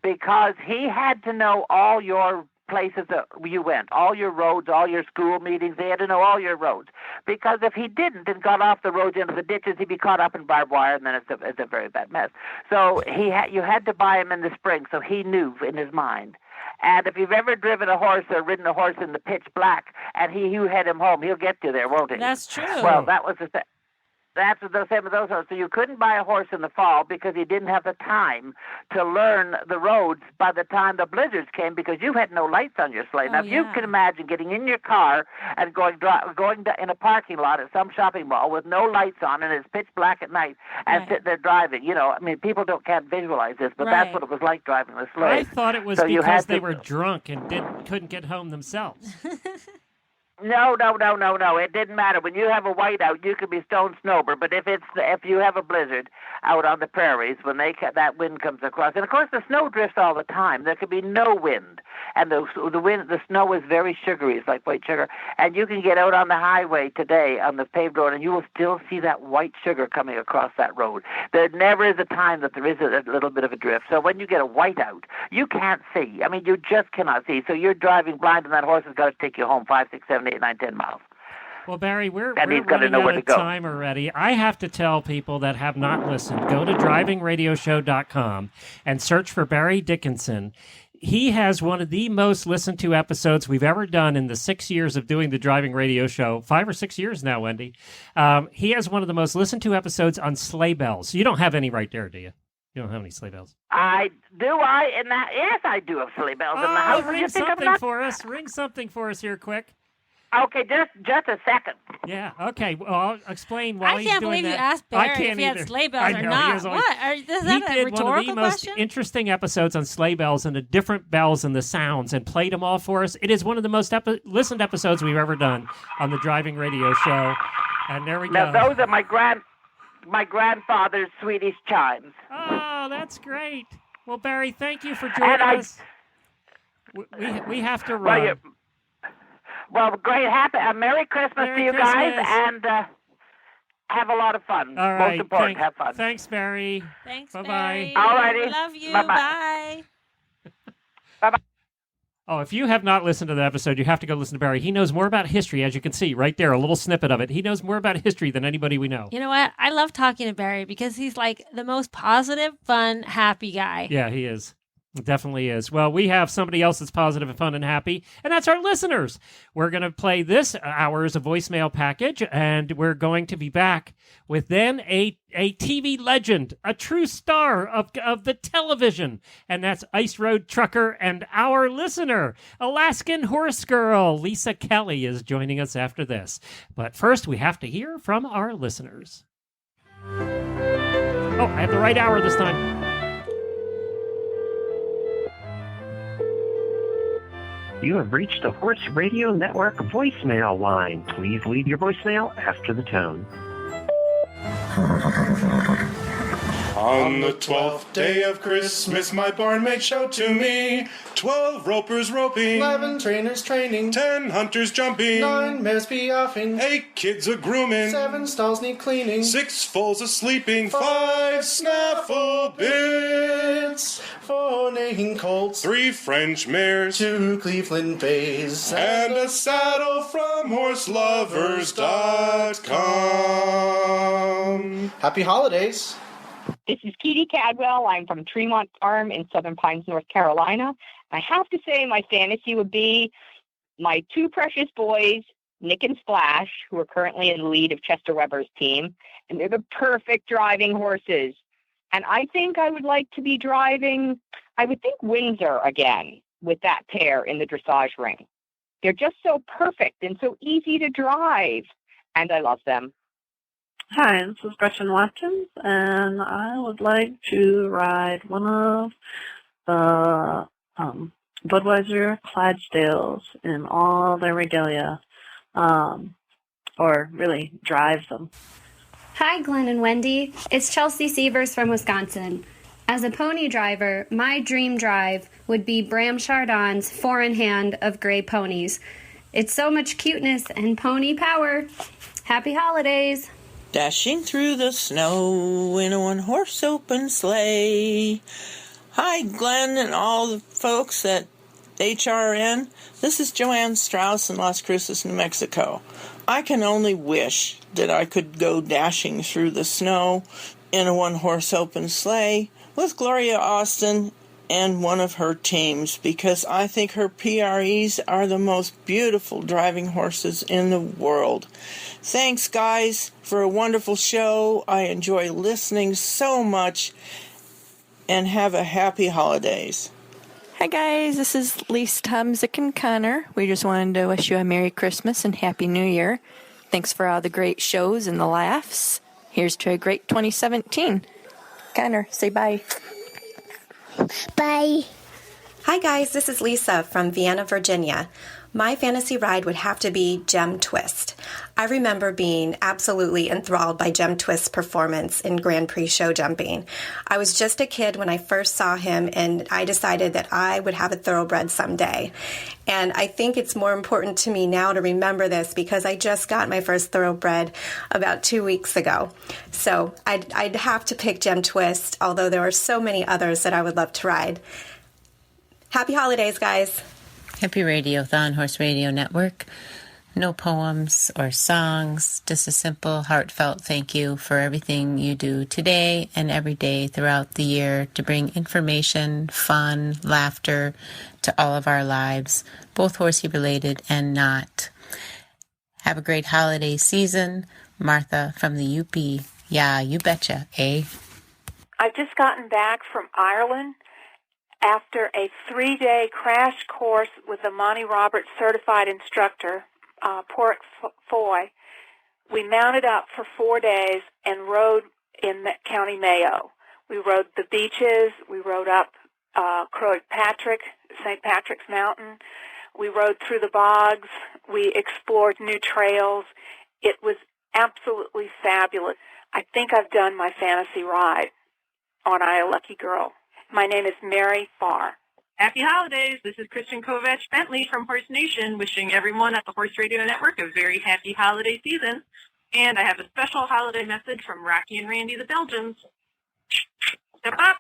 [SPEAKER 8] because he had to know all your places that you went, all your roads, all your school meetings. They had to know all your roads. Because if he didn't and got off the roads into the ditches, he'd be caught up in barbed wire, and then it's a very bad mess. So you had to buy him in the spring, so he knew in his mind. And if you've ever driven a horse or ridden a horse in the pitch black, and you head him home, he'll get you there, won't he?
[SPEAKER 4] That's true.
[SPEAKER 8] Well, that was that's the same with those horses. So you couldn't buy a horse in the fall because you didn't have the time to learn the roads by the time the blizzards came because you had no lights on your sleigh. Now, if you can imagine getting in your car and going in a parking lot at some shopping mall with no lights on and it's pitch black at night and sitting there driving, you know, I mean, people can't visualize this, but that's what it was like driving the sleigh.
[SPEAKER 1] I thought it was
[SPEAKER 8] so
[SPEAKER 1] because they were drunk and couldn't get home themselves.
[SPEAKER 8] No. It didn't matter. When you have a whiteout, you could be stone sober. But if you have a blizzard out on the prairies, when that wind comes across, and of course the snow drifts all the time. There could be no wind, and the snow is very sugary. It's like white sugar. And you can get out on the highway today on the paved road, and you will still see that white sugar coming across that road. There never is a time that there is a little bit of a drift. So when you get a whiteout, you can't see. I mean, you just cannot see. So you're driving blind, and that horse has got to take you home 5, 6, 7, 8, 9, 10 miles.
[SPEAKER 1] Well, Barry, we're
[SPEAKER 8] running
[SPEAKER 1] out of time already. I have to tell people that have not listened, go to drivingradioshow.com and search for Barry Dickinson. He has one of the most listened to episodes we've ever done in the 6 years of doing the Driving Radio Show. 5 or 6 years now, Wendy. He has one of the most listened to episodes on sleigh bells. You don't have any right there, do you? You don't have any sleigh bells.
[SPEAKER 8] Yes, I do have sleigh bells in the house.
[SPEAKER 1] Ring something for us. Ring something for us here, quick.
[SPEAKER 8] Okay, just a second.
[SPEAKER 1] Yeah, okay. Well, I'll explain while he's doing that.
[SPEAKER 4] I can't believe you asked Barry if he had sleigh bells or not. Is that a rhetorical question? He did one of the most
[SPEAKER 1] interesting episodes on sleigh bells and the different bells and the sounds and played them all for us. It is one of the most listened episodes we've ever done on the Driving Radio Show. And there we go.
[SPEAKER 8] Now, those are my grandfather's Swedish chimes.
[SPEAKER 1] Oh, that's great. Well, Barry, thank you for joining us. We have to run.
[SPEAKER 8] Well, great. Merry Christmas to you guys, and have a lot of fun.
[SPEAKER 1] All right.
[SPEAKER 8] Most important, have fun.
[SPEAKER 1] Thanks, Barry.
[SPEAKER 4] Thanks,
[SPEAKER 1] Bye-bye.
[SPEAKER 4] Barry.
[SPEAKER 8] All righty.
[SPEAKER 4] Love you.
[SPEAKER 8] Bye-bye.
[SPEAKER 4] Bye.
[SPEAKER 8] Bye-bye.
[SPEAKER 1] Oh, if you have not listened to the episode, you have to go listen to Barry. He knows more about history, as you can see right there, a little snippet of it. He knows more about history than anybody we know.
[SPEAKER 4] You know what? I love talking to Barry because he's like the most positive, fun, happy guy.
[SPEAKER 1] Yeah, he is. It definitely is. Well, we have somebody else that's positive and fun and happy, and that's our listeners. We're going to play this hour as a voicemail package, and we're going to be back with then a TV legend, a true star of the television, and that's Ice Road Trucker and our listener, Alaskan Horse Girl, Lisa Kelly, is joining us after this. But first, we have to hear from our listeners. Oh, I have the right hour this time.
[SPEAKER 9] You have reached the Horse Radio Network voicemail line. Please leave your voicemail after the tone.
[SPEAKER 10] On the 12th day of Christmas, my barnmaid showed to me 12 ropers roping,
[SPEAKER 11] 11 trainers training,
[SPEAKER 10] 10 hunters jumping,
[SPEAKER 11] 9 mares be-offing,
[SPEAKER 10] 8 kids a-grooming,
[SPEAKER 11] 7 stalls need cleaning,
[SPEAKER 10] 6 foals a-sleeping, 5 snaffle bits,
[SPEAKER 11] 4 neighing colts,
[SPEAKER 10] 3 French mares,
[SPEAKER 11] 2 Cleveland bays,
[SPEAKER 10] and a saddle from horselovers.com.
[SPEAKER 11] Happy holidays!
[SPEAKER 12] This is Katie Cadwell. I'm from Tremont Farm in Southern Pines, North Carolina. I have to say my fantasy would be my 2 precious boys, Nick and Splash, who are currently in the lead of Chester Weber's team, and they're the perfect driving horses. And I think I would like to be driving, I would think Windsor again with that pair in the dressage ring. They're just so perfect and so easy to drive, and I love them.
[SPEAKER 13] Hi, this is Gretchen Watkins, and I would like to ride one of the Budweiser Clydesdales in all their regalia, or really drive them.
[SPEAKER 14] Hi, Glenn and Wendy. It's Chelsea Sievers from Wisconsin. As a pony driver, my dream drive would be Bram Chardon's 4-in-hand of gray ponies. It's so much cuteness and pony power. Happy holidays!
[SPEAKER 15] Dashing through the snow in a one-horse open sleigh. Hi, Glenn and all the folks at HRN. This is Joanne Strauss in Las Cruces, New Mexico. I can only wish that I could go dashing through the snow in a one-horse open sleigh with Gloria Austin and one of her teams, because I think her PREs are the most beautiful driving horses in the world. Thanks, guys, for a wonderful show. I enjoy listening so much, and have a happy holidays.
[SPEAKER 16] Hi, guys. This is Lise Tomzik and Connor. We just wanted to wish you a Merry Christmas and Happy New Year. Thanks for all the great shows and the laughs. Here's to a great 2017. Connor, say bye.
[SPEAKER 17] Bye. Hi guys, this is Lisa from Vienna, Virginia. My fantasy ride would have to be Gem Twist. I remember being absolutely enthralled by Gem Twist's performance in Grand Prix show jumping. I was just a kid when I first saw him, and I decided that I would have a thoroughbred someday. And I think it's more important to me now to remember this because I just got my first thoroughbred about 2 weeks ago. So I'd have to pick Gem Twist, although there are so many others that I would love to ride. Happy holidays, guys.
[SPEAKER 18] Happy Radiothon, Horse Radio Network. No poems or songs, just a simple, heartfelt thank you for everything you do today and every day throughout the year to bring information, fun, laughter to all of our lives, both horsey related and not. Have a great holiday season. Martha from the UP. Yeah, you betcha, eh?
[SPEAKER 19] I've just gotten back from Ireland after a 3-day crash course with a Monty Roberts certified instructor, Porrick Foy. We mounted up for 4 days and rode in County Mayo. We rode the beaches. We rode up St. Patrick's Mountain. We rode through the bogs. We explored new trails. It was absolutely fabulous. I think I've done my fantasy ride on I A Lucky Girl. My name is Mary Farr.
[SPEAKER 20] Happy holidays. This is Kristen Kovach Bentley from Horse Nation, wishing everyone at the Horse Radio Network a very happy holiday season. And I have a special holiday message from Rocky and Randy the Belgians. Step up.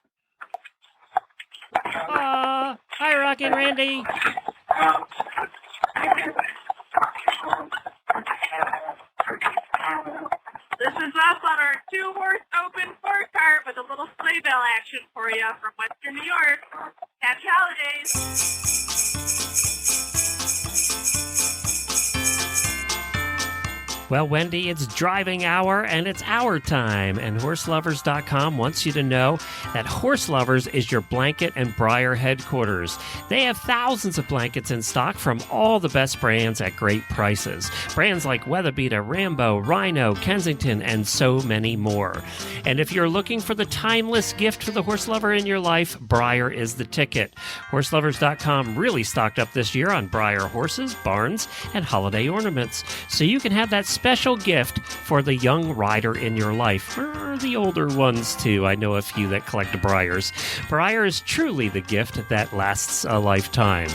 [SPEAKER 1] Hi, Rocky and Randy.
[SPEAKER 20] This is us on our 2-horse open 4-cart with a little sleigh bell action for you from Western New York.
[SPEAKER 1] Well, Wendy, it's driving hour and it's our time, and HorseLovers.com wants you to know that Horse Lovers is your blanket and Briar headquarters. They have thousands of blankets in stock from all the best brands at great prices. Brands like Weatherbeeta, Rambo, Rhino, Kensington, and so many more. And if you're looking for the timeless gift for the horse lover in your life, Briar is the ticket. HorseLovers.com really stocked up this year on Briar horses, barns, and holiday ornaments, so you can have that special gift for the young rider in your life, or the older ones too. I know a few that collect Briars. Briar is truly the gift that lasts a lifetime.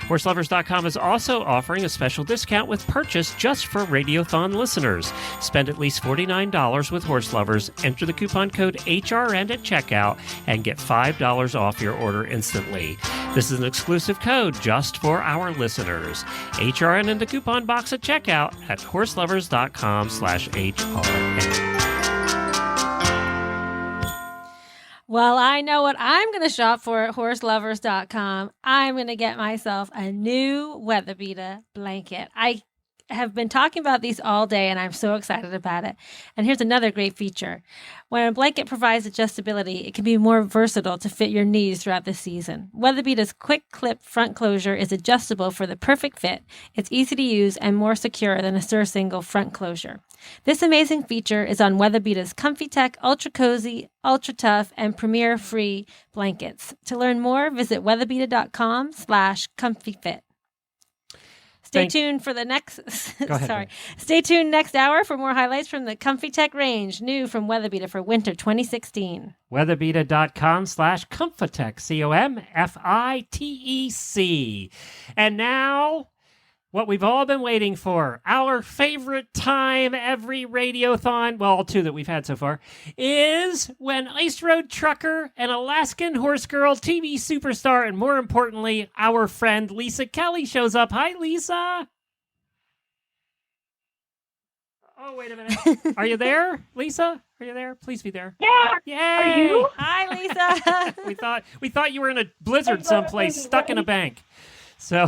[SPEAKER 1] HorseLovers.com is also offering a special discount with purchase just for Radiothon listeners. Spend at least $49 with Horse Lovers, enter the coupon code HRN at checkout, and get $5 off your order instantly. This is an exclusive code just for our listeners. HRN in the coupon box at checkout at horselovers.com/HRN.
[SPEAKER 4] Well, I know what I'm going to shop for at horselovers.com. I'm going to get myself a new Weatherbeeta blanket. I have been talking about these all day, and I'm so excited about it. And here's another great feature. When a blanket provides adjustability, it can be more versatile to fit your needs throughout the season. Weatherbeeta's quick clip front closure is adjustable for the perfect fit. It's easy to use and more secure than a Sursingle front closure. This amazing feature is on Weatherbeeta's Comfy Tech, Ultra Cozy, Ultra Tough, and Premier Free blankets. To learn more, visit weatherbeeta.com/comfyfit. Stay tuned for the next.
[SPEAKER 1] Go ahead,
[SPEAKER 4] Sorry. Stay tuned next hour for more highlights from the Comfy Tech range, new from Weatherbeeta for winter 2016.
[SPEAKER 1] Weatherbeeta.com/Comfitech, COMFITEC. And now, what we've all been waiting for, our favorite time every Radiothon, well, two that we've had so far, is when Ice Road Trucker and Alaskan Horse Girl TV superstar, and more importantly, our friend Lisa Kelly shows up. Hi, Lisa. Oh, wait a minute. Are you there, Lisa? Are you there? Please be there.
[SPEAKER 12] Yeah.
[SPEAKER 1] Yay!
[SPEAKER 12] Are you?
[SPEAKER 4] Hi, Lisa.
[SPEAKER 1] we thought you were in a blizzard someplace, stuck in a bank. So...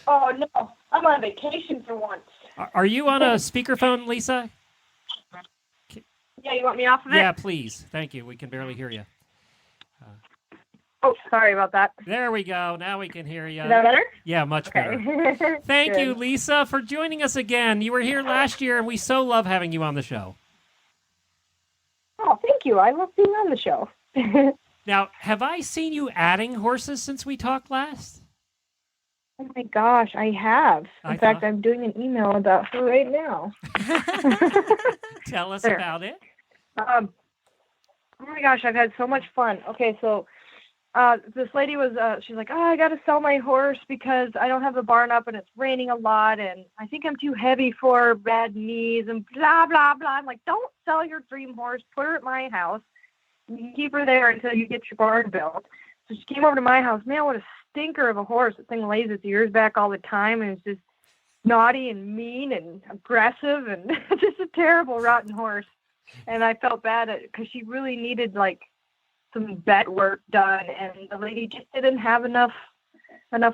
[SPEAKER 12] Oh, no. I'm on vacation for once.
[SPEAKER 1] Are you on a speakerphone, Lisa?
[SPEAKER 12] Yeah, you want me off of it?
[SPEAKER 1] Yeah, please. Thank you. We can barely hear you.
[SPEAKER 12] Oh, sorry about that.
[SPEAKER 1] There we go. Now we can hear you.
[SPEAKER 12] Is that better?
[SPEAKER 1] Yeah, much
[SPEAKER 12] Okay.
[SPEAKER 1] better. Thank you,
[SPEAKER 12] Good.
[SPEAKER 1] Lisa, for joining us again. You were here last year, and we so love having you on the show.
[SPEAKER 12] Oh, thank you. I love being on the show.
[SPEAKER 1] Now, have I seen you adding horses since we talked last?
[SPEAKER 12] Oh my gosh, I have.
[SPEAKER 1] I
[SPEAKER 12] In fact,
[SPEAKER 1] thought-
[SPEAKER 12] I'm doing an email about her right now.
[SPEAKER 1] Tell us
[SPEAKER 12] There.
[SPEAKER 1] about it.
[SPEAKER 12] Oh my gosh, I've had so much fun. Okay, so this lady was, she's like, oh, I got to sell my horse because I don't have the barn up and it's raining a lot and I think I'm too heavy for her, bad knees and blah, blah, blah. I'm like, don't sell your dream horse. Put her at my house. You can keep her there until you get your barn built. So she came over to my house. Man, what a stinker of a horse. The thing lays its ears back all the time and it's just naughty and mean and aggressive and just a terrible, rotten horse. And I felt bad because she really needed like some vet work done, and the lady just didn't have enough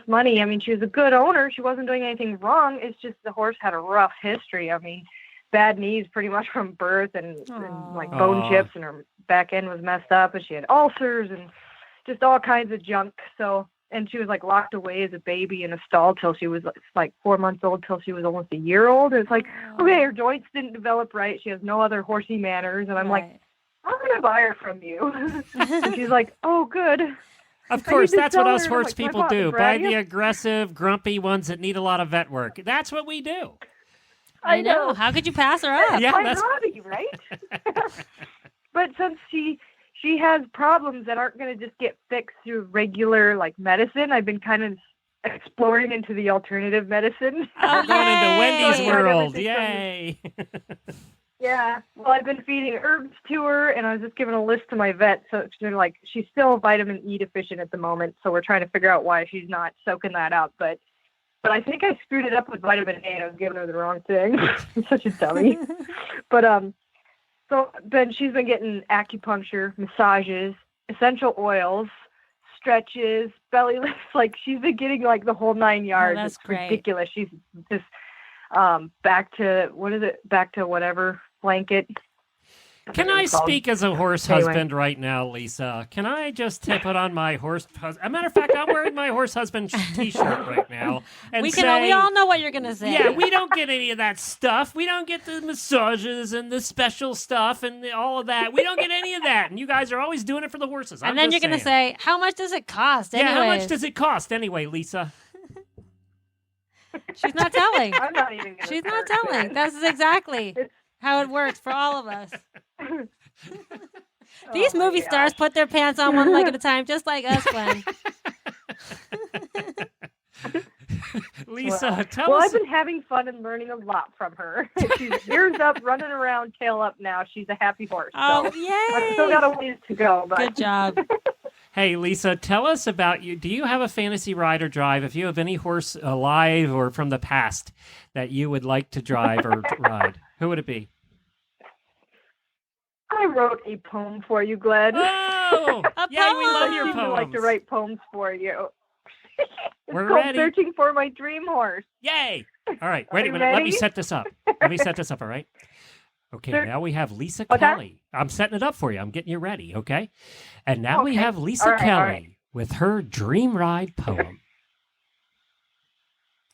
[SPEAKER 12] money. I mean, she was a good owner. She wasn't doing anything wrong. It's just the horse had a rough history. I mean, bad knees pretty much from birth and like bone chips, and her back end was messed up, and she had ulcers and just all kinds of junk. So, and she was like locked away as a baby in a stall till she was like 4 months old, till she was almost a year old. It's like, okay, her joints didn't develop right. She has no other horsey manners. And I'm like, I'm going to buy her from you. And she's like, oh, good.
[SPEAKER 1] Of course,
[SPEAKER 12] I need to
[SPEAKER 1] that's what
[SPEAKER 12] sell
[SPEAKER 1] us
[SPEAKER 12] her.
[SPEAKER 1] horse
[SPEAKER 12] Like,
[SPEAKER 1] people
[SPEAKER 12] my
[SPEAKER 1] do.
[SPEAKER 12] father,
[SPEAKER 1] Buy
[SPEAKER 12] Brad,
[SPEAKER 1] the aggressive, grumpy ones that need a lot of vet work. That's what we do.
[SPEAKER 4] I know. How could you pass her up?
[SPEAKER 1] Yeah,
[SPEAKER 12] my
[SPEAKER 1] that's-
[SPEAKER 12] hobby, right? But since she has problems that aren't going to just get fixed through regular like medicine, I've been kind of exploring into the alternative medicine.
[SPEAKER 1] We're going into Wendy's
[SPEAKER 12] Yay!
[SPEAKER 1] world. Yay!
[SPEAKER 12] Yeah. Well, I've been feeding herbs to her, and I was just giving a list to my vet. So they're like, she's still vitamin E deficient at the moment. So we're trying to figure out why she's not soaking that up. But I think I screwed it up with vitamin A, and I was giving her the wrong thing. I'm such a dummy. But so then she's been getting acupuncture, massages, essential oils, stretches,
[SPEAKER 21] belly lifts. Like, she's been getting like the whole 9 yards.
[SPEAKER 4] that's
[SPEAKER 21] it's
[SPEAKER 4] great.
[SPEAKER 21] ridiculous. She's just back to whatever blanket.
[SPEAKER 1] Can I speak as a horse
[SPEAKER 21] Anyway.
[SPEAKER 1] husband right now, Lisa? Can I just put on my horse husband? As a matter of fact, I'm wearing my horse husband T-shirt right now. And
[SPEAKER 4] We all know what you're gonna say.
[SPEAKER 1] Yeah, we don't get any of that stuff. We don't get the massages and the special stuff and all of that. We don't get any of that. And you guys are always doing it for the horses.
[SPEAKER 4] And then you're gonna say, "How much does it cost?"
[SPEAKER 1] Yeah, how much
[SPEAKER 4] anyways?
[SPEAKER 1] does it cost anyway, Lisa?
[SPEAKER 4] She's not telling.
[SPEAKER 21] I'm not even gonna
[SPEAKER 4] She's not
[SPEAKER 21] start.
[SPEAKER 4] telling. That's exactly how it works for all of us. These movie stars put their pants on one leg at a time, just like us, Glenn.
[SPEAKER 1] Lisa, tell
[SPEAKER 21] well,
[SPEAKER 1] us.
[SPEAKER 21] I've been having fun and learning a lot from her. She's ears up, running around, tail up now. She's a happy horse.
[SPEAKER 4] Oh,
[SPEAKER 21] so
[SPEAKER 4] yay!
[SPEAKER 21] I've still got a ways to go. But.
[SPEAKER 4] Good job.
[SPEAKER 1] Hey, Lisa, tell us about you. Do you have a fantasy ride or drive? If you have any horse alive or from the past that you would like to drive or ride, who would it be?
[SPEAKER 21] I wrote a poem for you, Glenn.
[SPEAKER 1] Oh, yeah, we love your
[SPEAKER 21] I seem to like to
[SPEAKER 1] poems.
[SPEAKER 21] write poems for you. It's
[SPEAKER 1] We're
[SPEAKER 21] called
[SPEAKER 1] ready.
[SPEAKER 21] Searching for My Dream Horse.
[SPEAKER 1] Yay! All right, wait a
[SPEAKER 21] you
[SPEAKER 1] minute. Let me
[SPEAKER 21] ready?
[SPEAKER 1] set this up. Let me set this up, all right? Okay,
[SPEAKER 21] Sure.
[SPEAKER 1] now we have Lisa
[SPEAKER 21] What's that?
[SPEAKER 1] Kelly. I'm setting it up for you. I'm getting you ready, okay? And now we
[SPEAKER 21] Okay.
[SPEAKER 1] have Lisa
[SPEAKER 21] All right,
[SPEAKER 1] Kelly
[SPEAKER 21] all right.
[SPEAKER 1] with her Dream Ride poem.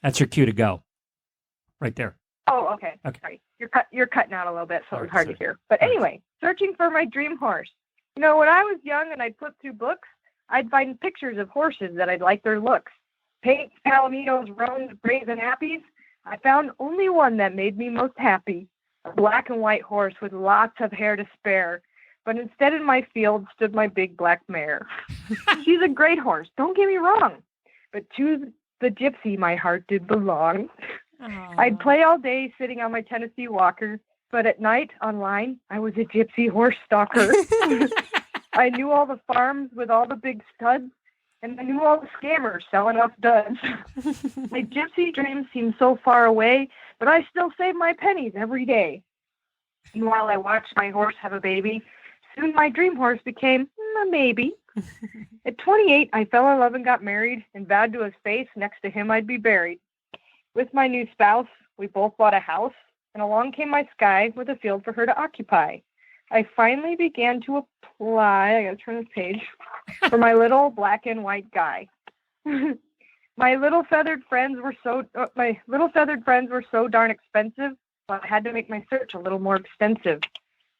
[SPEAKER 1] That's your cue to go. Right there.
[SPEAKER 21] Oh, okay.
[SPEAKER 1] Okay.
[SPEAKER 21] Sorry. You're cutting out a little bit, so
[SPEAKER 1] All
[SPEAKER 21] it's
[SPEAKER 1] right,
[SPEAKER 21] hard
[SPEAKER 1] sorry.
[SPEAKER 21] to hear. But anyway, searching for my dream horse. You know, when I was young and I'd flip through books, I'd find pictures of horses that I'd like their looks. Paints, palominos, roans, brays, and appies. I found only one that made me most happy. A black and white horse with lots of hair to spare. But instead in my field stood my big black mare. She's a great horse, don't get me wrong. But to the gypsy my heart did belong. I'd play all day sitting on my Tennessee walker, but at night online I was a gypsy horse stalker. I knew all the farms with all the big studs, and I knew all the scammers selling off duds. My gypsy dreams seemed so far away, but I still save my pennies every day. And while I watched my horse have a baby, soon my dream horse became a maybe. At 28, I fell in love and got married, and vowed to his face next to him I'd be buried. With my new spouse, we both bought a house, and along came my sky with a field for her to occupy. I finally began to apply, I gotta turn this page, for my little black and white guy. My little feathered friends were so darn expensive, so I had to make my search a little more extensive.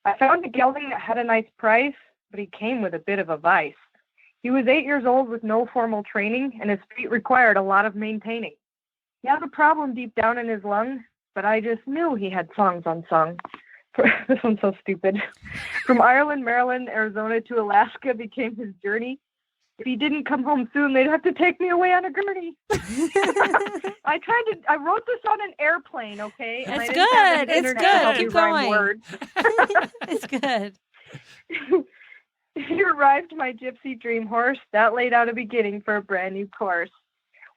[SPEAKER 21] I found a gelding that had a nice price, but he came with a bit of a vice. He was 8 years old with no formal training, and his feet required a lot of maintaining. He had a problem deep down in his lung, but I just knew he had songs unsung. This one's so stupid. From Ireland, Maryland, Arizona to Alaska became his journey. If he didn't come home soon, they'd have to take me away on a gurney. I wrote this on an airplane, okay? And
[SPEAKER 4] It's
[SPEAKER 21] I didn't have
[SPEAKER 4] good.
[SPEAKER 21] any
[SPEAKER 4] It's
[SPEAKER 21] internet to help
[SPEAKER 4] good.
[SPEAKER 21] me
[SPEAKER 4] Keep
[SPEAKER 21] rhyme
[SPEAKER 4] going.
[SPEAKER 21] words.
[SPEAKER 4] It's good.
[SPEAKER 21] Here arrived my gypsy dream horse. That laid out a beginning for a brand new course.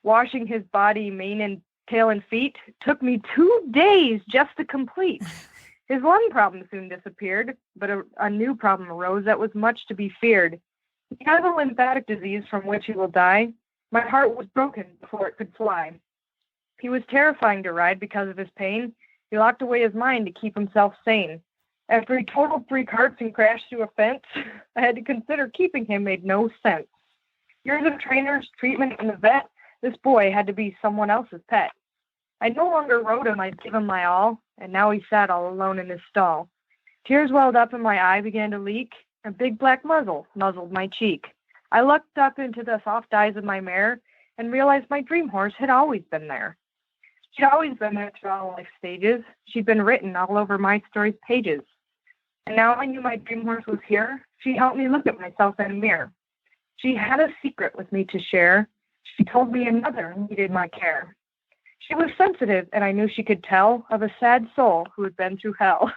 [SPEAKER 21] Washing his body, mane and tail and feet took me 2 days just to complete. His lung problem soon disappeared, but a new problem arose that was much to be feared. He has a lymphatic disease from which he will die. My heart was broken before it could fly. He was terrifying to ride because of his pain. He locked away his mind to keep himself sane. After he totaled 3 carts and crashed through a fence, I had to consider keeping him made no sense. Years of trainers, treatment, and the vet, this boy had to be someone else's pet. I no longer rode him, I'd give him my all, and now he sat all alone in his stall. Tears welled up and my eye began to leak. A big black muzzle nuzzled my cheek. I looked up into the soft eyes of my mare and realized my dream horse had always been there. She'd always been there through all life stages. She'd been written all over my story's pages. And now I knew my dream horse was here. She helped me look at myself in a mirror. She had a secret with me to share. She told me another needed my care. She was sensitive, and I knew she could tell of a sad soul who had been through hell.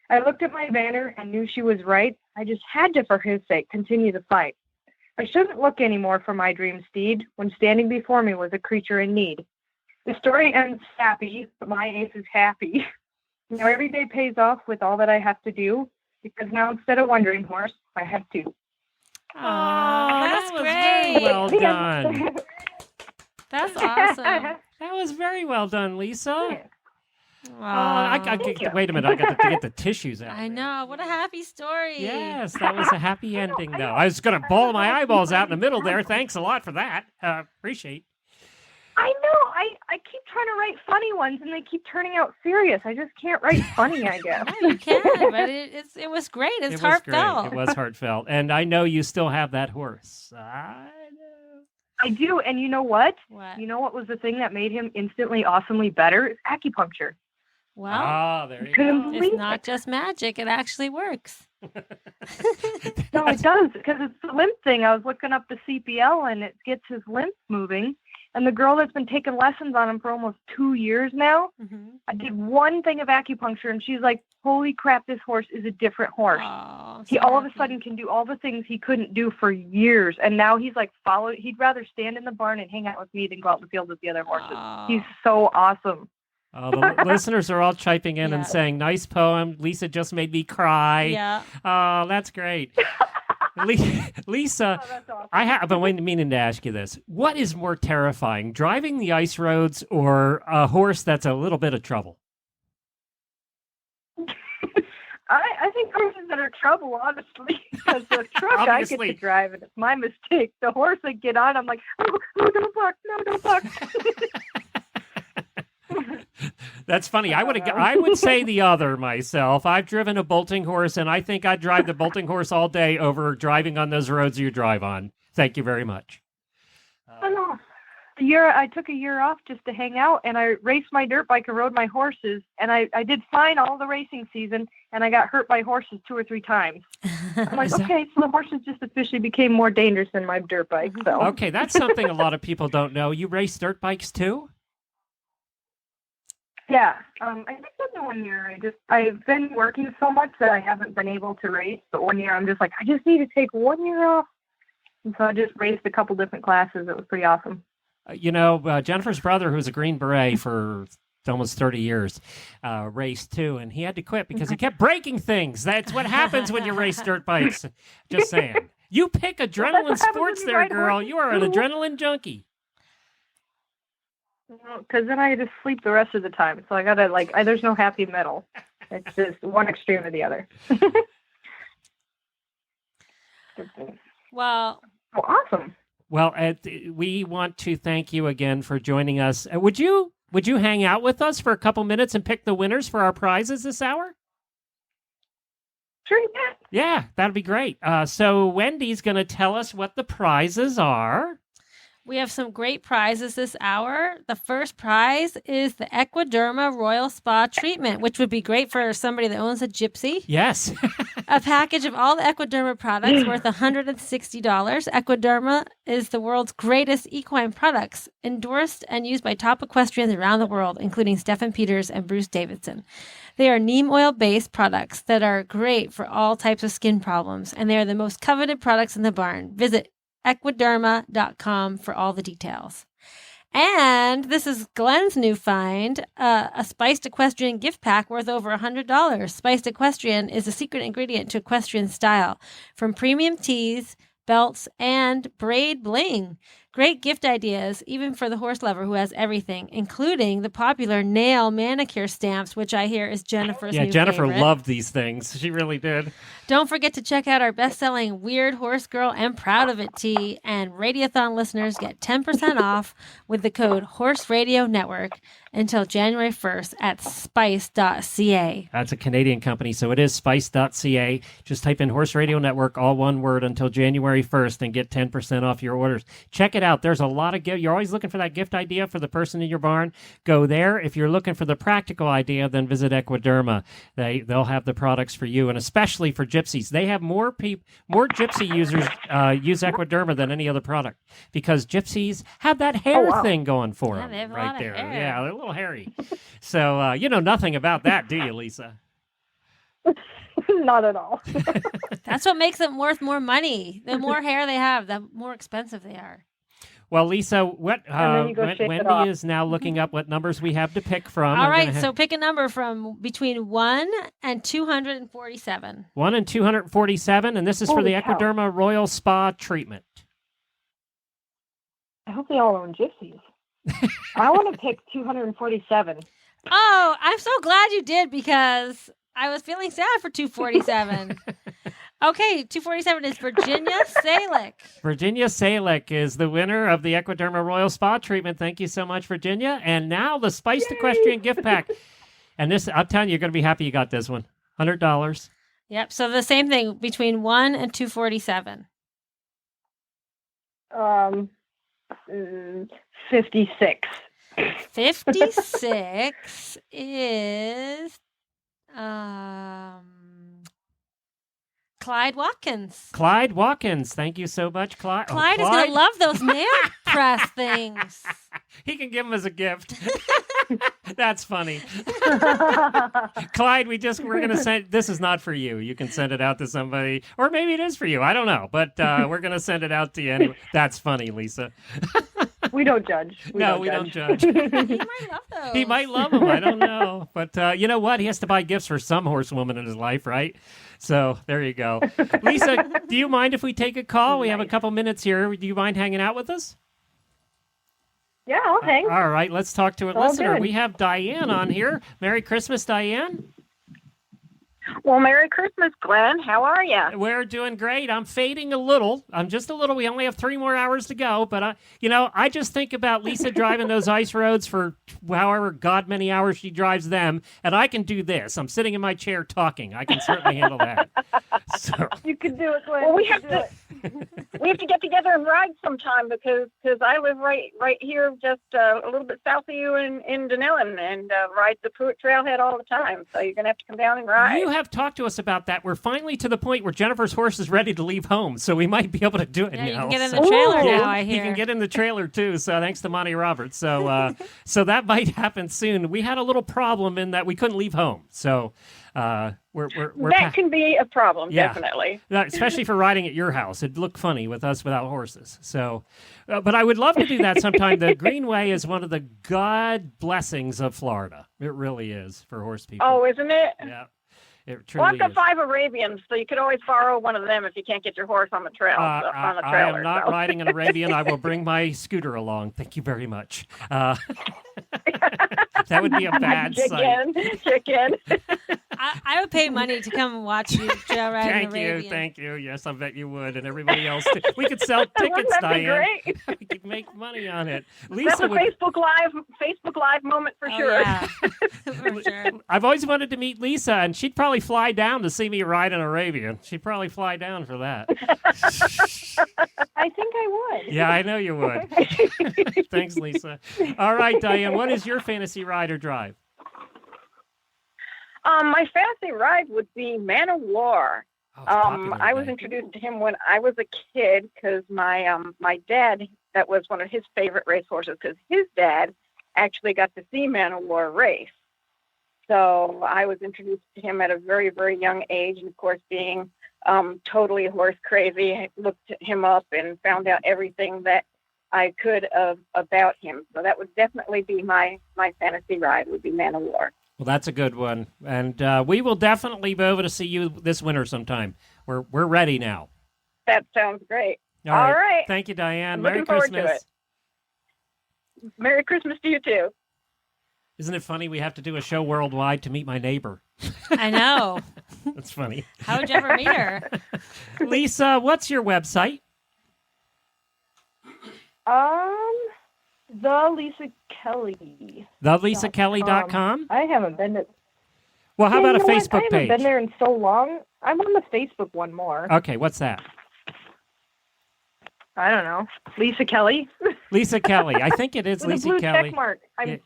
[SPEAKER 21] I looked at my banner and knew she was right. I just had to, for his sake, continue the fight. I shouldn't look anymore for my dream steed when standing before me was a creature in need. The story ends sappy, but my ace is happy. Now every day pays off with all that I have to do, because now instead of one dream horse, I have 2.
[SPEAKER 4] That's
[SPEAKER 1] was
[SPEAKER 4] great.
[SPEAKER 1] very well done.
[SPEAKER 4] That's awesome.
[SPEAKER 1] That was very well done, Lisa.
[SPEAKER 4] Thank you.
[SPEAKER 1] Wait a minute. I got to get the tissues out.
[SPEAKER 4] I know. What a happy story.
[SPEAKER 1] Yes, that was a happy ending, though. I was going to bawl my eyeballs out in the middle there. Thanks a lot for that. Appreciate.
[SPEAKER 21] I know. I keep trying to write funny ones, and they keep turning out serious. I just can't write funny, I guess.
[SPEAKER 4] No, you can, but it was great. It's heartfelt.
[SPEAKER 1] It was heartfelt. And I know you still have that horse.
[SPEAKER 21] I do, and you know what?
[SPEAKER 4] What?
[SPEAKER 21] You know what was the thing that made him instantly, awesomely better? It's acupuncture.
[SPEAKER 4] Well,
[SPEAKER 1] there you go.
[SPEAKER 4] It's not just magic. It actually works.
[SPEAKER 21] No, it does, because it's the lymph thing. I was looking up the CPL, and it gets his lymph moving. And the girl that's been taking lessons on him for almost 2 years now, I did one thing of acupuncture, and she's like, holy crap, this horse is a different horse. He all of a sudden can do all the things he couldn't do for years. And now he's like, he'd rather stand in the barn and hang out with me than go out in the field with the other horses. He's so awesome.
[SPEAKER 1] The listeners are all chiming in and saying, nice poem. Lisa just made me cry.
[SPEAKER 4] Yeah.
[SPEAKER 1] Oh, that's great. Lisa, I've been meaning to ask you this. What is more terrifying, driving the ice roads or a horse that's a little bit of trouble?
[SPEAKER 21] I think horses that are trouble, honestly, because the truck I get to drive, and it's my mistake. The horse I get on, I'm like, oh, don't buck, no, don't buck.
[SPEAKER 1] That's funny. I would say the other myself. I've driven a bolting horse, and I think I'd drive the bolting horse all day over driving on those roads you drive on. Thank you very much.
[SPEAKER 21] I know. I took a year off just to hang out, and I raced my dirt bike and rode my horses, and I did fine all the racing season, and I got hurt by horses 2 or 3 times. I'm like, okay, so the horses just officially became more dangerous than my dirt bike. So
[SPEAKER 1] Okay, that's something a lot of people don't know. You race dirt bikes too?
[SPEAKER 21] Yeah, I think that's the 1 year. I've been working so much that I haven't been able to race. But 1 year, I'm just like, I just need to take 1 year off. And so I just raced a couple different classes. It was pretty awesome.
[SPEAKER 1] Jennifer's brother, who's a Green Beret for almost 30 years, raced too, and he had to quit because he kept breaking things. That's what happens when you race dirt bikes. Just saying. You pick adrenaline sports there, girl. You are an adrenaline junkie.
[SPEAKER 21] Because then I just sleep the rest of the time. So I gotta there's no happy middle. It's just one extreme or the other.
[SPEAKER 4] Well,
[SPEAKER 21] awesome.
[SPEAKER 1] Well, we want to thank you again for joining us. Would you hang out with us for a couple minutes and pick the winners for our prizes this hour?
[SPEAKER 21] Sure, yeah.
[SPEAKER 1] Yeah, that'd be great. So Wendy's going to tell us what the prizes are.
[SPEAKER 4] we have some great prizes this hour. The first prize is the Equiderma Royal Spa Treatment, which would be great for somebody that owns a gypsy.
[SPEAKER 1] Yes.
[SPEAKER 4] A package of all the Equiderma products worth $160. Equiderma is the world's greatest equine products, endorsed and used by top equestrians around the world, including Stephen Peters and Bruce Davidson. They are neem oil-based products that are great for all types of skin problems, and they are the most coveted products in the barn. Visit equiderma.com for all the details. And this is Glenn's new find, a Spiced Equestrian gift pack worth over $100. Spiced Equestrian is a secret ingredient to equestrian style, from premium tees, belts, and braid bling. Great gift ideas, even for the horse lover who has everything, including the popular nail manicure stamps, which I hear is Jennifer's new
[SPEAKER 1] Jennifer
[SPEAKER 4] favorite.
[SPEAKER 1] loved these things. She really did.
[SPEAKER 4] Don't forget to check out our best-selling Weird Horse Girl and Proud of It tee, and Radiothon listeners get 10% off with the code Horse Radio Network until January 1st at spice.ca.
[SPEAKER 1] That's a Canadian company, so it is spice.ca. Just type in Horse Radio Network, all one word, until January 1st and get 10% off your orders. Check it out. There's a lot of gift. You're always looking for that gift idea for the person in your barn. Go there. If you're looking for the practical idea, then visit Equiderma. They'll have the products for you, and especially for gypsies. They have more gypsy users use Equiderma than any other product, because gypsies have that hair thing going for them
[SPEAKER 4] they have a
[SPEAKER 1] right
[SPEAKER 4] lot of
[SPEAKER 1] there.
[SPEAKER 4] hair.
[SPEAKER 1] Yeah, they're a little hairy. So you know nothing about that, do you, Lisa?
[SPEAKER 21] Not at all.
[SPEAKER 4] That's what makes them worth more money. The more hair they have, the more expensive they are.
[SPEAKER 1] Well, Lisa, what
[SPEAKER 21] then you go shake it off.
[SPEAKER 1] Wendy is now looking up what numbers we have to pick from.
[SPEAKER 4] All right, so pick a number from between 1 and 247.
[SPEAKER 1] 1 and 247, and this is for the
[SPEAKER 21] Holy cow.
[SPEAKER 1] Equiderma Royal Spa treatment.
[SPEAKER 21] I hope they all own gypsies. I want to pick 247.
[SPEAKER 4] Oh, I'm so glad you did because I was feeling sad for 247. Okay, 247 is Virginia Salick.
[SPEAKER 1] Virginia Salick is the winner of the Equiderma Royal Spa treatment. Thank you so much, Virginia. And now the Spiced Equestrian gift pack. And this, I'm telling you, you're going to be happy you got this one. $100.
[SPEAKER 4] Yep, so the same thing between 1 and 247.
[SPEAKER 21] 56.
[SPEAKER 4] 56 is Clyde Watkins.
[SPEAKER 1] Clyde Watkins. Thank you so much, Clyde.
[SPEAKER 4] Clyde is going to love those nail press things.
[SPEAKER 1] He can give them as a gift. That's funny. Clyde, we're going to send, this is not for you. You can send it out to somebody, or maybe it is for you. I don't know, but we're going to send it out to you anyway. That's funny, Lisa.
[SPEAKER 21] We don't judge.
[SPEAKER 1] We don't judge.
[SPEAKER 4] He might love those.
[SPEAKER 1] He might love them. I don't know. But you know what? He has to buy gifts for some horsewoman in his life, right? So there you go. Lisa, do you mind if we take a call? We have a couple minutes here. Do you mind hanging out with us?
[SPEAKER 21] Yeah, I'll hang.
[SPEAKER 1] All right, let's talk to a
[SPEAKER 21] All
[SPEAKER 1] listener.
[SPEAKER 21] good.
[SPEAKER 1] We have Diane on here. Merry Christmas, Diane.
[SPEAKER 2] Well, Merry Christmas, Glenn. How are you?
[SPEAKER 1] We're doing great. I'm fading a little. I'm just a little. We only have 3 more hours to go. But, I just think about Lisa driving those ice roads for however God many hours she drives them. And I can do this. I'm sitting in my chair talking. I can certainly handle that. So.
[SPEAKER 21] You can do it, Glenn.
[SPEAKER 2] Well, we have to get together and ride sometime because I live right here, just a little bit south of you in Denellen, and ride the Pruitt Trailhead all the time. So you're gonna have to come down and ride.
[SPEAKER 1] You have talked to us about that. We're finally to the point where Jennifer's horse is ready to leave home, so we might be able to do it now.
[SPEAKER 4] You can get in the trailer now, I hear.
[SPEAKER 1] You can get in the trailer, too, so thanks to Monty Roberts. So so that might happen soon. We had a little problem in that we couldn't leave home, so we're
[SPEAKER 2] that can be a problem,
[SPEAKER 1] Yeah.
[SPEAKER 2] definitely.
[SPEAKER 1] Especially for riding at your house. It'd look funny with us without horses. So, but I would love to do that sometime. The Greenway is one of the God blessings of Florida. It really is for horse people.
[SPEAKER 2] Oh, isn't it?
[SPEAKER 1] Yeah. It
[SPEAKER 2] Well, I've
[SPEAKER 1] truly
[SPEAKER 2] got
[SPEAKER 1] is.
[SPEAKER 2] 5 Arabians, so you could always borrow one of them if you can't get your horse on the trail. on the
[SPEAKER 1] I
[SPEAKER 2] trailer.
[SPEAKER 1] am not
[SPEAKER 2] so.
[SPEAKER 1] riding an Arabian. I will bring my scooter along. Thank you very much. That would be a bad sight.
[SPEAKER 2] Chicken.
[SPEAKER 4] I would pay money to come and watch you ride an Arabian.
[SPEAKER 1] Thank you. Yes, I bet you would, and everybody else too. We could sell tickets,
[SPEAKER 2] Wouldn't that be
[SPEAKER 1] Diane.
[SPEAKER 2] great?
[SPEAKER 1] We could make money on it.
[SPEAKER 2] That's
[SPEAKER 1] Lisa
[SPEAKER 2] a
[SPEAKER 1] would.
[SPEAKER 2] Facebook Live moment for sure.
[SPEAKER 4] Yeah. For sure.
[SPEAKER 1] I've always wanted to meet Lisa, and she'd probably fly down to see me ride an Arabian. She'd probably fly down for that.
[SPEAKER 21] I think I would.
[SPEAKER 1] Yeah, I know you would. Thanks, Lisa. All right, Diane, what is your fantasy ride or drive?
[SPEAKER 2] My fantasy ride would be Man of War. I was introduced to him when I was a kid because my dad, that was one of his favorite racehorses because his dad actually got to see Man of War race. So I was introduced to him at a very, very young age. And of course, being totally horse crazy, I looked him up and found out everything that I could about him. So that would definitely be my fantasy ride, would be Man of War.
[SPEAKER 1] Well, that's a good one. And we will definitely be able to see you this winter sometime. We're ready now.
[SPEAKER 2] That sounds great.
[SPEAKER 1] All
[SPEAKER 2] All right.
[SPEAKER 1] Thank you, Diane.
[SPEAKER 2] I'm
[SPEAKER 1] Merry
[SPEAKER 2] looking forward
[SPEAKER 1] Christmas.
[SPEAKER 2] to it. Merry Christmas to you, too.
[SPEAKER 1] Isn't it funny we have to do a show worldwide to meet my neighbor?
[SPEAKER 4] I know.
[SPEAKER 1] That's funny.
[SPEAKER 4] How would you ever meet her?
[SPEAKER 1] Lisa, what's your website?
[SPEAKER 21] The Lisa Kelly.
[SPEAKER 1] TheLisaKelly.com?
[SPEAKER 21] I haven't been to.
[SPEAKER 1] Well, how
[SPEAKER 21] Yeah,
[SPEAKER 1] about a
[SPEAKER 21] you know what?
[SPEAKER 1] Facebook
[SPEAKER 21] I haven't
[SPEAKER 1] page?
[SPEAKER 21] been there in so long. I'm on the Facebook one more.
[SPEAKER 1] Okay, what's that?
[SPEAKER 21] I don't know. Lisa Kelly.
[SPEAKER 1] Lisa Kelly. I think it is
[SPEAKER 21] With
[SPEAKER 1] Lisa
[SPEAKER 21] a blue
[SPEAKER 1] Kelly.
[SPEAKER 21] check mark.
[SPEAKER 1] Yeah.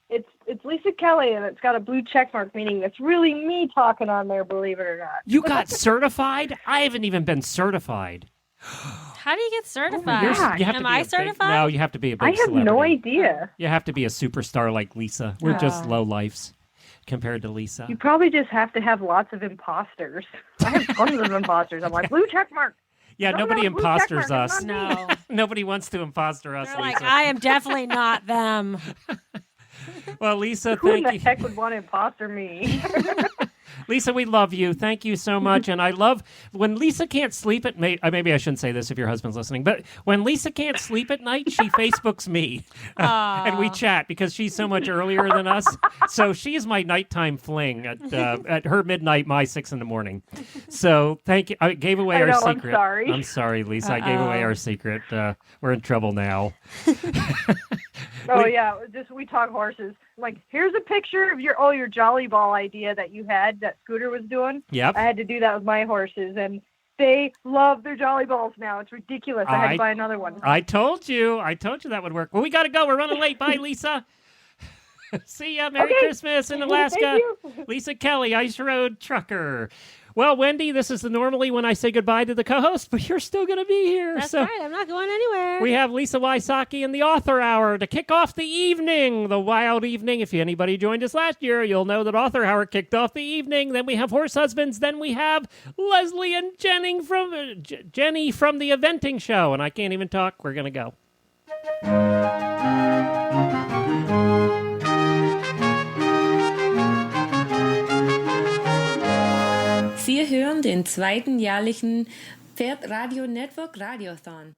[SPEAKER 21] It's Lisa Kelly, and it's got a blue check mark, meaning it's really me talking on there, believe it or not.
[SPEAKER 1] You got certified? I haven't even been certified.
[SPEAKER 4] How do you get certified?
[SPEAKER 1] You have to
[SPEAKER 4] Am
[SPEAKER 1] be
[SPEAKER 4] I
[SPEAKER 1] a big-
[SPEAKER 4] certified?
[SPEAKER 1] No, you have to be a big
[SPEAKER 21] I have no
[SPEAKER 1] celebrity.
[SPEAKER 21] idea.
[SPEAKER 1] You have to be a superstar like Lisa. We're just
[SPEAKER 21] Oh.
[SPEAKER 1] low lifes compared to Lisa.
[SPEAKER 21] You probably just have to have lots of imposters. I have tons of imposters. I'm like, blue check mark.
[SPEAKER 1] Yeah,
[SPEAKER 21] No,
[SPEAKER 1] nobody
[SPEAKER 21] no, blue
[SPEAKER 1] imposters
[SPEAKER 21] check mark,
[SPEAKER 1] us.
[SPEAKER 21] it's not me.
[SPEAKER 4] No.
[SPEAKER 1] Nobody wants to imposter us,
[SPEAKER 4] They're
[SPEAKER 1] Lisa.
[SPEAKER 4] like, I am definitely not them.
[SPEAKER 1] Well, Lisa,
[SPEAKER 21] Who in
[SPEAKER 1] thank
[SPEAKER 21] the
[SPEAKER 1] you.
[SPEAKER 21] heck would want to imposter me?
[SPEAKER 1] Lisa, we love you. Thank you so much. And I love when Lisa can't sleep at night. Maybe I shouldn't say this if your husband's listening, but when Lisa can't sleep at night, she Facebooks me. And we chat because she's so much earlier than us. So she is my nighttime fling at her midnight, my 6 a.m. So thank you. I gave away our secret. I'm sorry, Lisa. I gave away our secret. We're in trouble now.
[SPEAKER 21] Oh yeah, we talk horses. Like, here's a picture of your Jolly Ball idea that you had that Scooter was doing.
[SPEAKER 1] Yep.
[SPEAKER 21] I had to do that with my horses, and they love their Jolly Balls now. It's ridiculous. I had to buy another one.
[SPEAKER 1] I told you that would work. Well, we got to go. We're running late. Bye, Lisa. See ya. Merry Christmas in Alaska.
[SPEAKER 21] Thank you.
[SPEAKER 1] Lisa Kelly, Ice Road Trucker. Well, Wendy, this is normally when I say goodbye to the co-host, but you're still going to be here.
[SPEAKER 4] That's
[SPEAKER 1] so
[SPEAKER 4] right. I'm not going anywhere.
[SPEAKER 1] we have Lisa Wysocki in the Author Hour to kick off the evening, the wild evening. If anybody joined us last year, you'll know that Author Hour kicked off the evening. Then we have Horse Husbands. Then we have Leslie and Jenny from the Eventing Show. And I can't even talk. We're going to go.
[SPEAKER 5] Sie hören den zweiten jährlichen Pferdradio Network Radiothon.